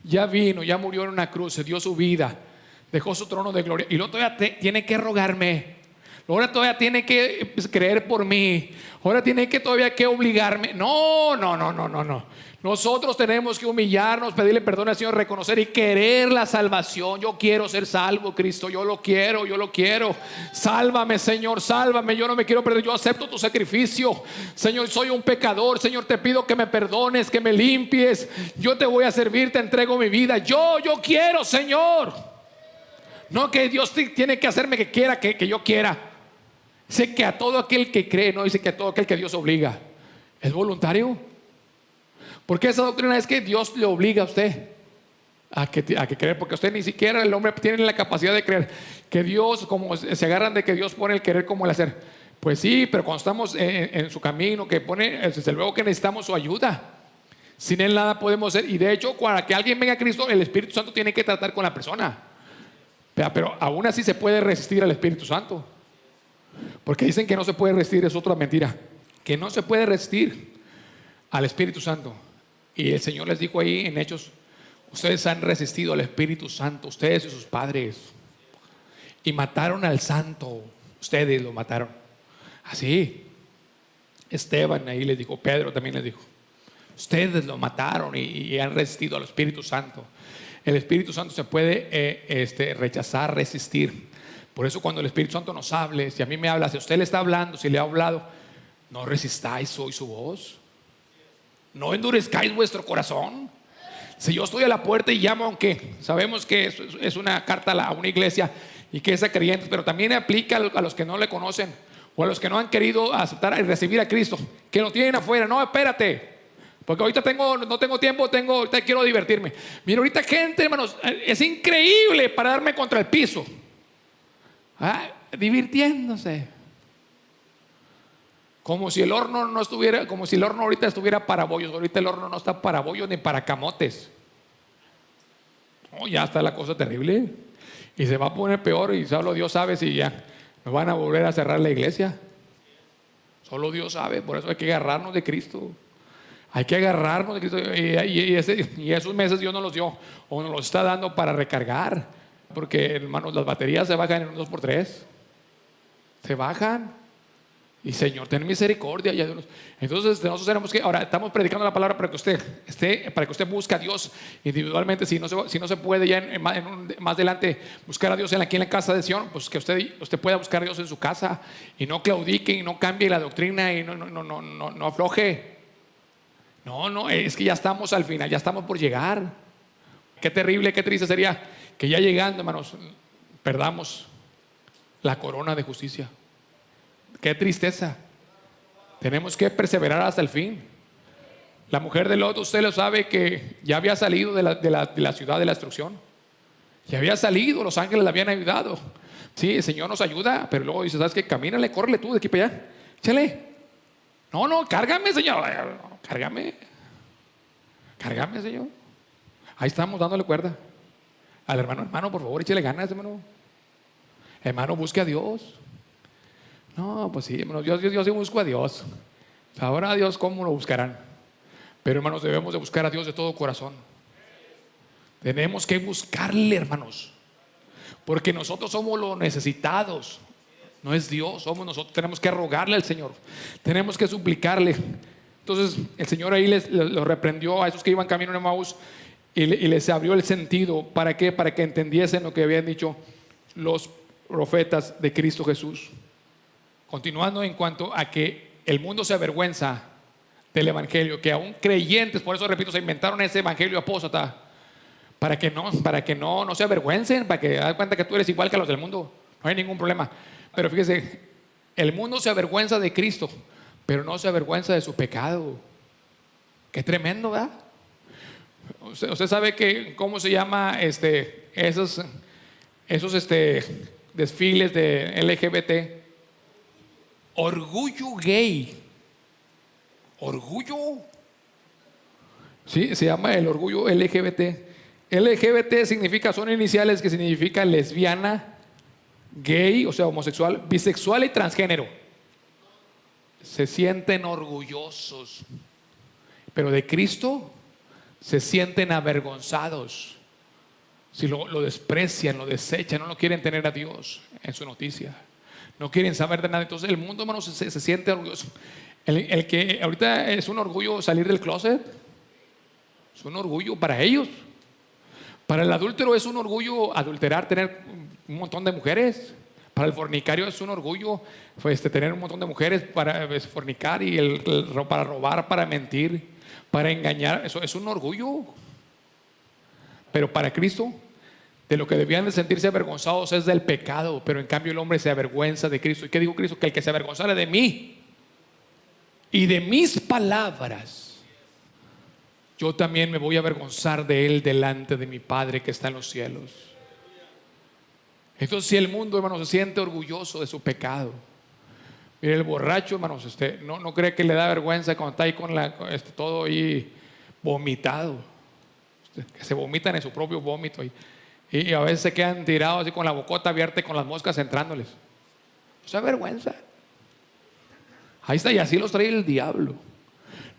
ya vino, ya murió en una cruz, se dio su vida, dejó su trono de gloria y luego todavía tiene que rogarme. Ahora todavía tiene que creer por mí. Ahora tiene que todavía que obligarme. No. Nosotros tenemos que humillarnos, pedirle perdón al Señor, reconocer y querer la salvación. Yo quiero ser salvo, Cristo. Yo lo quiero. Sálvame, Señor, sálvame. Yo no me quiero perder. Yo acepto tu sacrificio. Señor, soy un pecador. Señor, te pido que me perdones, que me limpies. Yo te voy a servir, te entrego mi vida. Yo quiero, Señor. No que Dios tiene que hacerme que quiera, que yo quiera. Dice que a todo aquel que cree, no dice que a todo aquel que Dios obliga. ¿Es voluntario? Porque esa doctrina es que Dios le obliga a usted a que creer, porque usted ni siquiera, el hombre tiene la capacidad de creer. Que Dios, como se agarran de que Dios pone el querer como el hacer. Pues sí, pero cuando estamos en su camino, que pone, desde luego que necesitamos su ayuda. Sin Él nada podemos hacer. Y de hecho, para que alguien venga a Cristo, el Espíritu Santo tiene que tratar con la persona. Pero aún así se puede resistir al Espíritu Santo. Porque dicen que no se puede resistir, es otra mentira. Que no se puede resistir al Espíritu Santo. Y el Señor les dijo ahí en Hechos, ustedes han resistido al Espíritu Santo, ustedes y sus padres, y mataron al Santo. Ustedes lo mataron. Así Esteban ahí les dijo, Pedro también les dijo, ustedes lo mataron y han resistido al Espíritu Santo. El Espíritu Santo se puede rechazar, resistir. Por eso cuando el Espíritu Santo nos hable, si a mí me habla, si a usted le está hablando, si le ha hablado, no resistáis hoy su voz. No endurezcáis vuestro corazón. Si yo estoy a la puerta y llamo, aunque sabemos que es una carta a una iglesia y que es a creyentes, pero también aplica a los que no le conocen o a los que no han querido aceptar y recibir a Cristo, que lo tienen afuera. No, espérate, porque ahorita no tengo tiempo, ahorita quiero divertirme. Mira, ahorita gente, hermanos, es increíble pararme contra el piso, divirtiéndose. Como si el horno no estuviera, como si el horno ahorita estuviera para bollos. Ahorita el horno no está para bollos ni para camotes. No, ya está la cosa terrible. Y se va a poner peor y solo Dios sabe si ya nos van a volver a cerrar la iglesia. Solo Dios sabe, por eso hay que agarrarnos de Cristo. Hay que agarrarnos de Cristo. Y esos meses Dios nos los dio o nos los está dando para recargar. Porque, hermanos, las baterías se bajan en un 2x3. Se bajan. Y Señor, ten misericordia. Entonces nosotros tenemos que, ahora estamos predicando la palabra para que usted busque a Dios individualmente. Si no se puede ya más adelante buscar a Dios aquí en la casa de Sion, pues que usted pueda buscar a Dios en su casa y no claudique y no cambie la doctrina y no afloje. No, es que ya estamos al final, ya estamos por llegar. Qué terrible, qué triste sería que ya llegando, hermanos, perdamos la corona de justicia. Qué tristeza. Tenemos que perseverar hasta el fin. La mujer de Lot, usted lo sabe, que ya había salido de la ciudad de la destrucción. Ya había salido, los ángeles la habían ayudado. Sí, el Señor nos ayuda, pero luego dice, ¿sabes qué? Camínale, córrele tú de aquí para allá. Échale. No, cárgame, Señor. Cárgame, Señor. Ahí estamos dándole cuerda al hermano, por favor, échale ganas, hermano. Hermano, busque a Dios. No, pues sí, hermanos, yo sí busco a Dios. Ahora a Dios, ¿cómo lo buscarán? Pero, hermanos, debemos de buscar a Dios de todo corazón. Tenemos que buscarle, hermanos, porque nosotros somos los necesitados. No es Dios, somos nosotros. Tenemos que rogarle al Señor, tenemos que suplicarle. Entonces el Señor ahí los reprendió a esos que iban camino en Emaús y les abrió el sentido. ¿Para qué? Para que entendiesen lo que habían dicho los profetas de Cristo Jesús. Continuando en cuanto a que el mundo se avergüenza del evangelio, que aún creyentes, por eso repito, se inventaron ese evangelio apóstata para que no se avergüencen, para que den cuenta que tú eres igual que los del mundo. No hay ningún problema. Pero fíjese, el mundo se avergüenza de Cristo, pero no se avergüenza de su pecado. Qué tremendo, ¿verdad? Usted sabe que cómo se llama esos desfiles de LGBT. Orgullo gay. Orgullo. Sí, se llama el orgullo LGBT. LGBT son iniciales que significan lesbiana, gay, o sea, homosexual, bisexual y transgénero. Se sienten orgullosos, pero de Cristo se sienten avergonzados. Si lo desprecian, lo desechan, no lo quieren tener a Dios en su noticia. No quieren saber de nada. Entonces el mundo, hermano, se siente orgulloso. El que ahorita es un orgullo salir del closet, es un orgullo para ellos. Para el adúltero es un orgullo adulterar, tener un montón de mujeres. Para el fornicario es un orgullo tener un montón de mujeres para fornicar y para robar, para mentir, para engañar. Eso es un orgullo. Pero para Cristo, de lo que debían de sentirse avergonzados es del pecado, pero en cambio el hombre se avergüenza de Cristo. ¿Y qué dijo Cristo? Que el que se avergonzara de mí y de mis palabras, yo también me voy a avergonzar de él delante de mi Padre que está en los cielos. Entonces, si el mundo, hermanos, se siente orgulloso de su pecado, mire, el borracho, hermanos, no cree que le da vergüenza cuando está ahí con todo ahí vomitado, que se vomitan en su propio vómito y a veces se quedan tirados así con la bocota abierta y con las moscas entrándoles. No se vergüenza. Ahí está, y así los trae el diablo.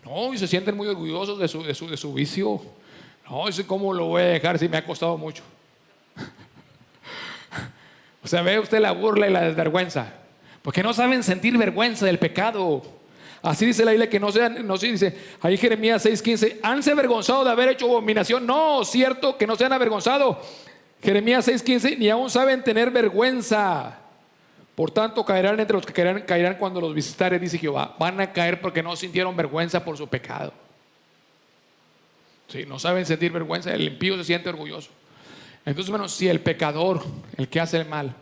No, y se sienten muy orgullosos de su vicio. No, eso cómo lo voy a dejar si me ha costado mucho. O sea, ve usted la burla y la desvergüenza, porque no saben sentir vergüenza del pecado. Así dice la Biblia, que dice ahí Jeremías 6:15, ¿hanse avergonzado de haber hecho abominación? No, cierto que no se han avergonzado. Jeremías 6:15, ni aún saben tener vergüenza. Por tanto caerán entre los que caerán cuando los visitare, dice Jehová. Van a caer porque no sintieron vergüenza por su pecado. Sí, no saben sentir vergüenza. El impío se siente orgulloso. Entonces, hermanos, si el pecador, el que hace el mal,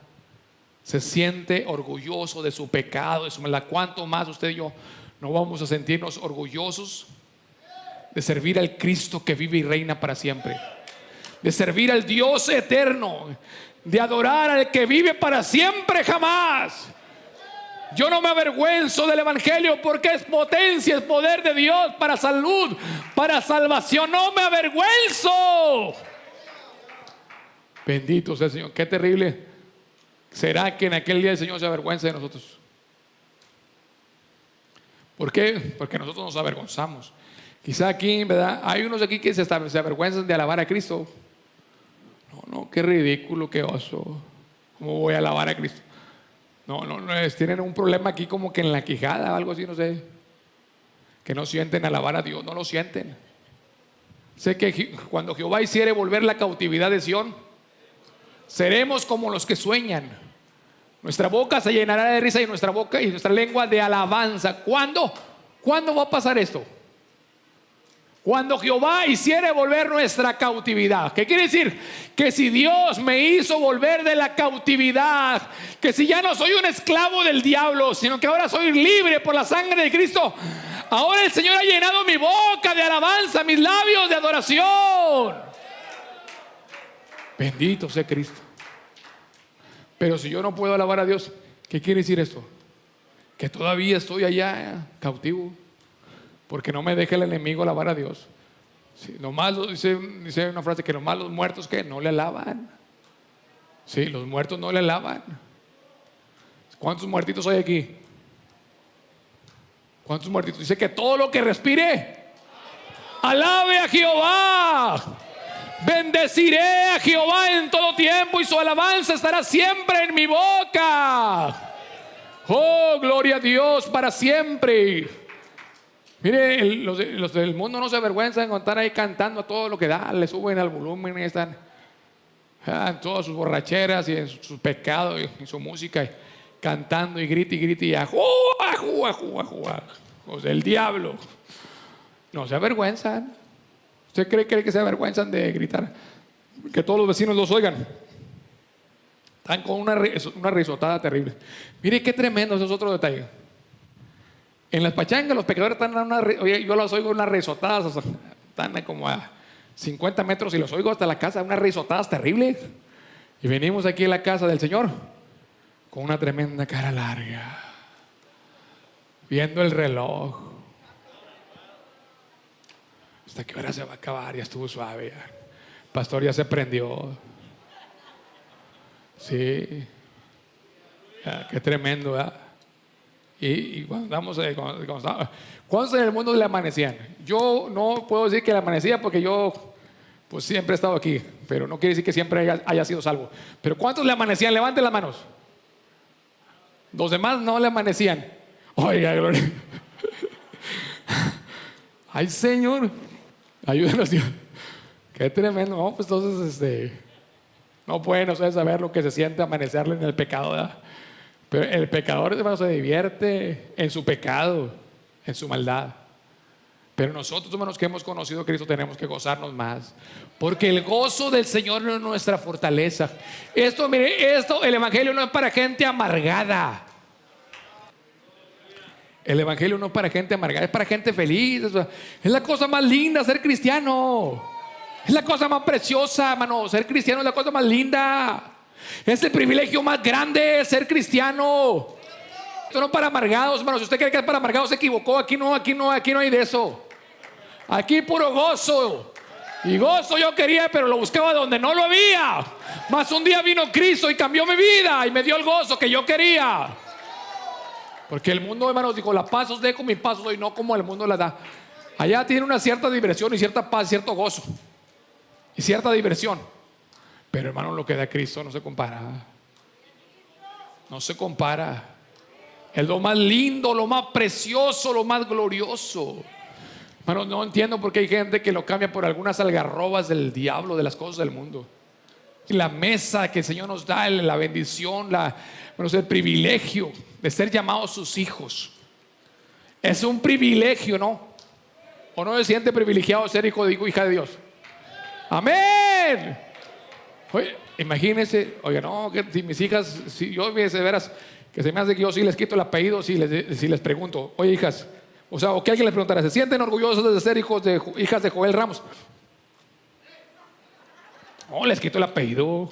se siente orgulloso de su pecado, de su maldad, ¿cuánto más usted y yo no vamos a sentirnos orgullosos de servir al Cristo que vive y reina para siempre? De servir al Dios eterno, de adorar al que vive para siempre jamás. Yo no me avergüenzo del evangelio, porque es potencia, es poder de Dios para salud, para salvación. No me avergüenzo. Bendito sea el Señor. Qué terrible será que en aquel día el Señor se avergüence de nosotros. ¿Por qué? Porque nosotros nos avergonzamos. Quizá aquí, ¿verdad? Hay unos aquí que se avergüenzan de alabar a Cristo. No, qué ridículo, qué oso. ¿Cómo voy a alabar a Cristo? No, tienen un problema aquí como que en la quijada o algo así, no sé. Que no sienten alabar a Dios, no lo sienten. Sé que cuando Jehová hiciere volver la cautividad de Sión, seremos como los que sueñan. Nuestra boca se llenará de risa y nuestra boca y nuestra lengua de alabanza. ¿Cuándo? ¿Cuándo va a pasar esto? Cuando Jehová hiciere volver nuestra cautividad. ¿Qué quiere decir? Que si Dios me hizo volver de la cautividad, que si ya no soy un esclavo del diablo, sino que ahora soy libre por la sangre de Cristo, ahora el Señor ha llenado mi boca de alabanza, mis labios de adoración. Bendito sea Cristo. Pero si yo no puedo alabar a Dios, ¿qué quiere decir esto? Que todavía estoy allá cautivo, porque no me deja el enemigo alabar a Dios. Sí, dice una frase que nomás los muertos que no le alaban. Sí, los muertos no le alaban. ¿Cuántos muertitos hay aquí? ¿Cuántos muertitos? Dice que todo lo que respire alabe a Jehová. Bendeciré a Jehová en todo tiempo y su alabanza estará siempre en mi boca. Oh, gloria a Dios para siempre. Mire, los del mundo no se avergüenzan cuando están ahí cantando a todo lo que da, le suben al volumen y están en todas sus borracheras y en sus pecados y en su música, y cantando y grite y ajúa. O sea, el diablo. No se avergüenzan. ¿Usted cree que se avergüenzan de gritar? Que todos los vecinos los oigan. Están con una risotada terrible. Mire qué tremendo, ese es otro detalle. En las pachangas los pecadores están yo los oigo unas risotadas, están como a 50 metros y los oigo hasta la casa, unas risotadas terribles. Y venimos aquí a la casa del Señor con una tremenda cara larga, viendo el reloj. ¿Hasta qué hora se va a acabar? Ya estuvo suave. Ya. El pastor ya se prendió. Sí. Ya, qué tremendo, ¿verdad? Y cuando andamos, ¿cuántos en el mundo le amanecían? Yo no puedo decir que le amanecía porque yo pues siempre he estado aquí, pero no quiere decir que siempre haya sido salvo. Pero ¿cuántos le amanecían? Levanten las manos. Los demás no le amanecían. Oiga, gloria. Ay, Señor, ayúdanos, Dios. Qué tremendo. No, pues entonces no pueden ustedes saber lo que se siente amanecerle en el pecado, ¿verdad? Pero el pecador, hermano, se divierte en su pecado, en su maldad. Pero nosotros, hermanos, que hemos conocido a Cristo, tenemos que gozarnos más, porque el gozo del Señor es nuestra fortaleza. El evangelio no es para gente amargada. El evangelio no es para gente amargada, es para gente feliz. Es la cosa más linda ser cristiano. Es la cosa más preciosa, hermano. Ser cristiano es la cosa más linda. Es el privilegio más grande ser cristiano. Esto no es para amargados, hermano. Si usted cree que es para amargados, se equivocó. Aquí no hay de eso. Aquí puro gozo. Y gozo yo quería, pero lo buscaba donde no lo había. Mas un día vino Cristo y cambió mi vida y me dio el gozo que yo quería. Porque el mundo, hermanos, dijo: la paz os dejo, mi paz os doy, no como el mundo la da. Allá tiene una cierta diversión y cierta paz, cierto gozo y cierta diversión. Pero, hermano, lo que da Cristo no se compara. No se compara. Es lo más lindo, lo más precioso, lo más glorioso. Hermano, no entiendo por qué hay gente que lo cambia por algunas algarrobas del diablo, de las cosas del mundo. La mesa que el Señor nos da, la bendición, el privilegio de ser llamados sus hijos. Es un privilegio, ¿no? ¿O no se siente privilegiado ser hija de Dios? Amén. Oye, imagínense, oiga, no, que si mis hijas, si yo de veras, que se me hace que yo sí les quito el apellido si les pregunto, oye, hijas, o sea, o que alguien les preguntara, ¿se sienten orgullosos de ser hijas de Joel Ramos? No, les quito el apellido.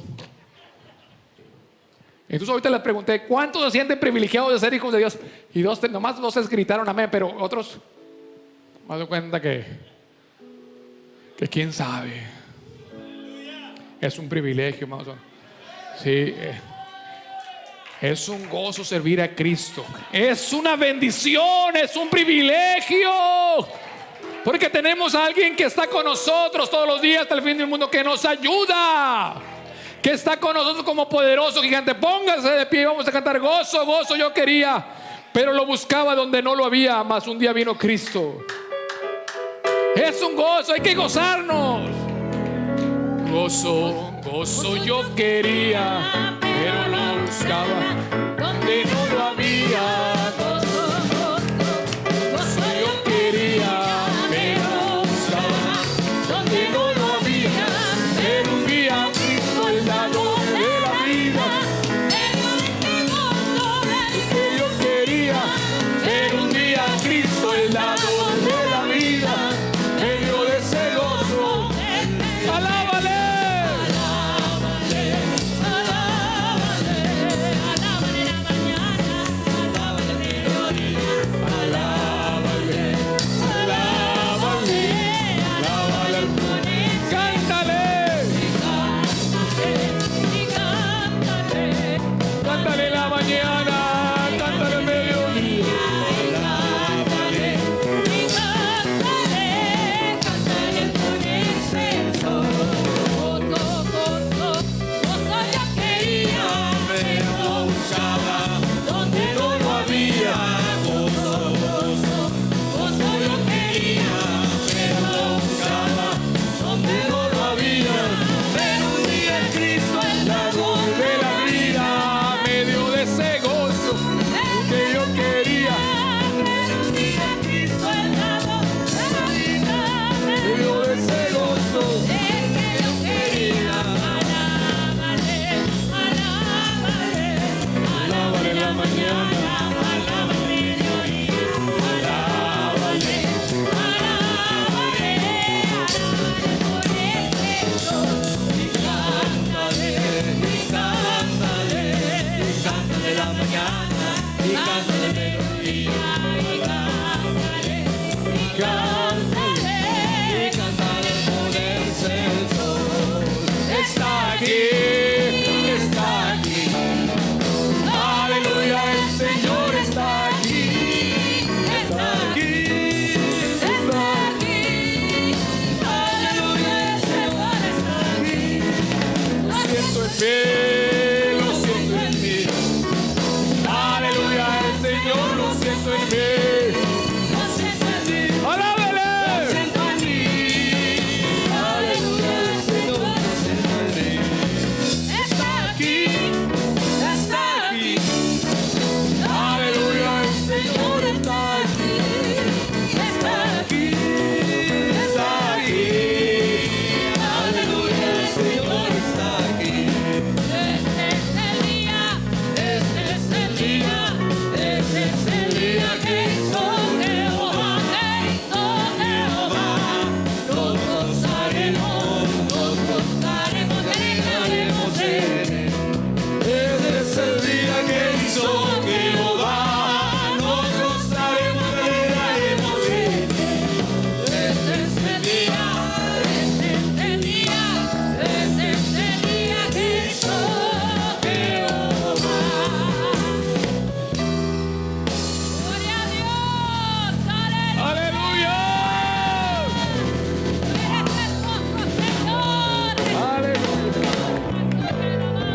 Entonces ahorita les pregunté, ¿cuántos se sienten privilegiados de ser hijos de Dios? Y nomás dos gritaron amén, pero otros, me doy cuenta que quién sabe. Es un privilegio, hermanos. Sí, es un gozo servir a Cristo. Es una bendición, es un privilegio. Porque tenemos a alguien que está con nosotros todos los días hasta el fin del mundo, que nos ayuda, que está con nosotros como poderoso gigante. Póngase de pie y vamos a cantar gozo, gozo yo quería, pero lo buscaba donde no lo había, mas un día vino Cristo. Es un gozo, hay que gozarnos. Gozo, gozo yo quería, pero lo buscaba donde no lo había. Gozo, gozo yo quería, pero lo buscaba donde no lo había. Pero un día Cristo el dador de la vida, que yo quería, pero un día Cristo el dador de la vida me dio de ese gozo. Alábale. Cántale la mañana, cántale el mediodía. Cántale con exceso. Gozo yo quería, pero lo buscaba donde no lo había. Gozo yo quería, pero lo buscaba donde no lo había. Pero un día Cristo el dador de la vida Me dio de ese gozo que yo quería. Cristo el dador de la vida Me dio de ese gozo. que yo quería. Alábale en la mañana, alábale al mediodía, alábale con exceso. Y cántale la mañana, y cántale el mediodía, y cántale con exceso. Está aquí, está aquí. Aleluya, el Señor está aquí. Está aquí, está aquí. Aleluya, el Señor está aquí. Lo siento en mí, lo siento en mí. Aleluya, el Señor lo siento en mí. Lo siento en mí, ¡Alábele! lo siento en mí. Aleluya, el Señor lo siento en mí. Está aquí, está aquí. Aleluya, el Señor está aquí. Está aquí, Está aquí. aleluya, el Señor está aquí. Este es el día, este es el día, este es el día que hizo Jehová, Nos gozaremos, alegraremos en él. Este es el día que hizo Jehová. Nos gozaremos, alegraremos en él. Este es el día, este es el día, este es el día que hizo Jehová. Gloria a Dios, aleluya. ¡Aleluya! Eres hermoso, Señor. ¡Aleluya!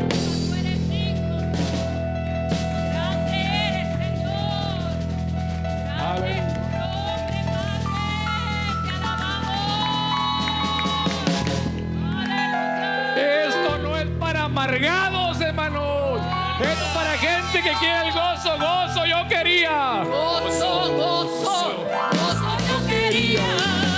Tú eres digno. Grande eres, Señor. Grande es tu nombre, Padre. Te alabamos. Aleluya. Esto no es para amargados, hermanos. Esto es para gente que quiere el gozo. Gozo yo quería. Gozo yo quería.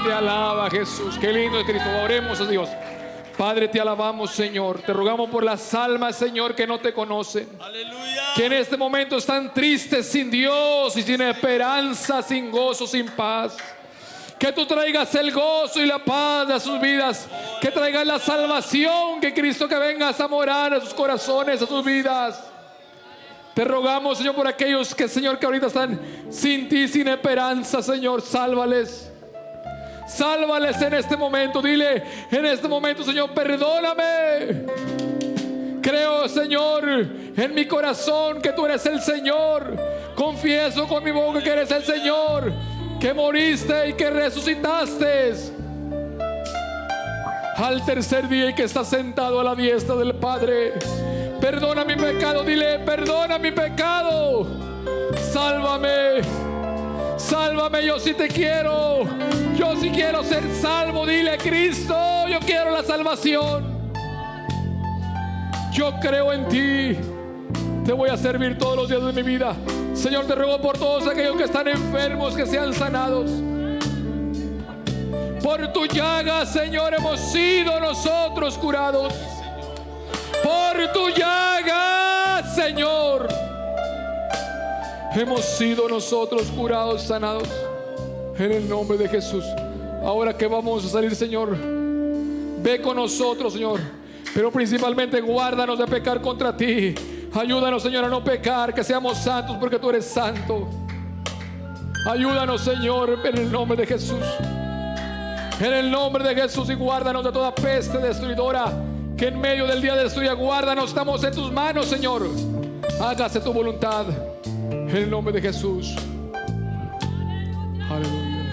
te alaba, Jesús. Qué lindo es Cristo. Oremos a Dios. Padre, te alabamos, Señor. Te rogamos por las almas, Señor, que no te conocen. Aleluya. Que en este momento están tristes, sin Dios y sin esperanza, sin gozo, sin paz. Que tú traigas el gozo y la paz a sus vidas. Que traigas la salvación. Que Cristo, que vengas a morar a sus corazones, a sus vidas. Te rogamos, Señor, por aquellos que, Señor, que ahorita están sin ti, sin esperanza, Señor. Sálvales. Sálvales en este momento. Dile en este momento, Señor, perdóname. Creo, Señor, en mi corazón que tú eres el Señor. Confieso con mi boca que eres el Señor, que moriste y que resucitaste al tercer día y que estás sentado a la diestra del Padre. Perdona mi pecado. Dile, perdona mi pecado. Sálvame. Sálvame, yo sí te quiero. Yo sí quiero ser salvo. Dile, Cristo, yo quiero la salvación. Yo creo en ti. Te voy a servir todos los días de mi vida. Señor, te ruego por todos aquellos que están enfermos, que sean sanados. Por tu llaga, Señor, hemos sido nosotros curados. Por tu llaga, Señor, hemos sido nosotros curados, sanados, en el nombre de Jesús. Ahora que vamos a salir, Señor, ve con nosotros, Señor, pero principalmente guárdanos de pecar contra ti. Ayúdanos, Señor, a no pecar, que seamos santos porque tú eres santo. Ayúdanos, Señor, en el nombre de Jesús. En el nombre de Jesús, y guárdanos de toda peste destruidora que en medio del día de destruya. Guárdanos, estamos en tus manos, Señor. Hágase tu voluntad. En el nombre de Jesús. Aleluya.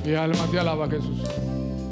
Mi alma te alaba, Jesús.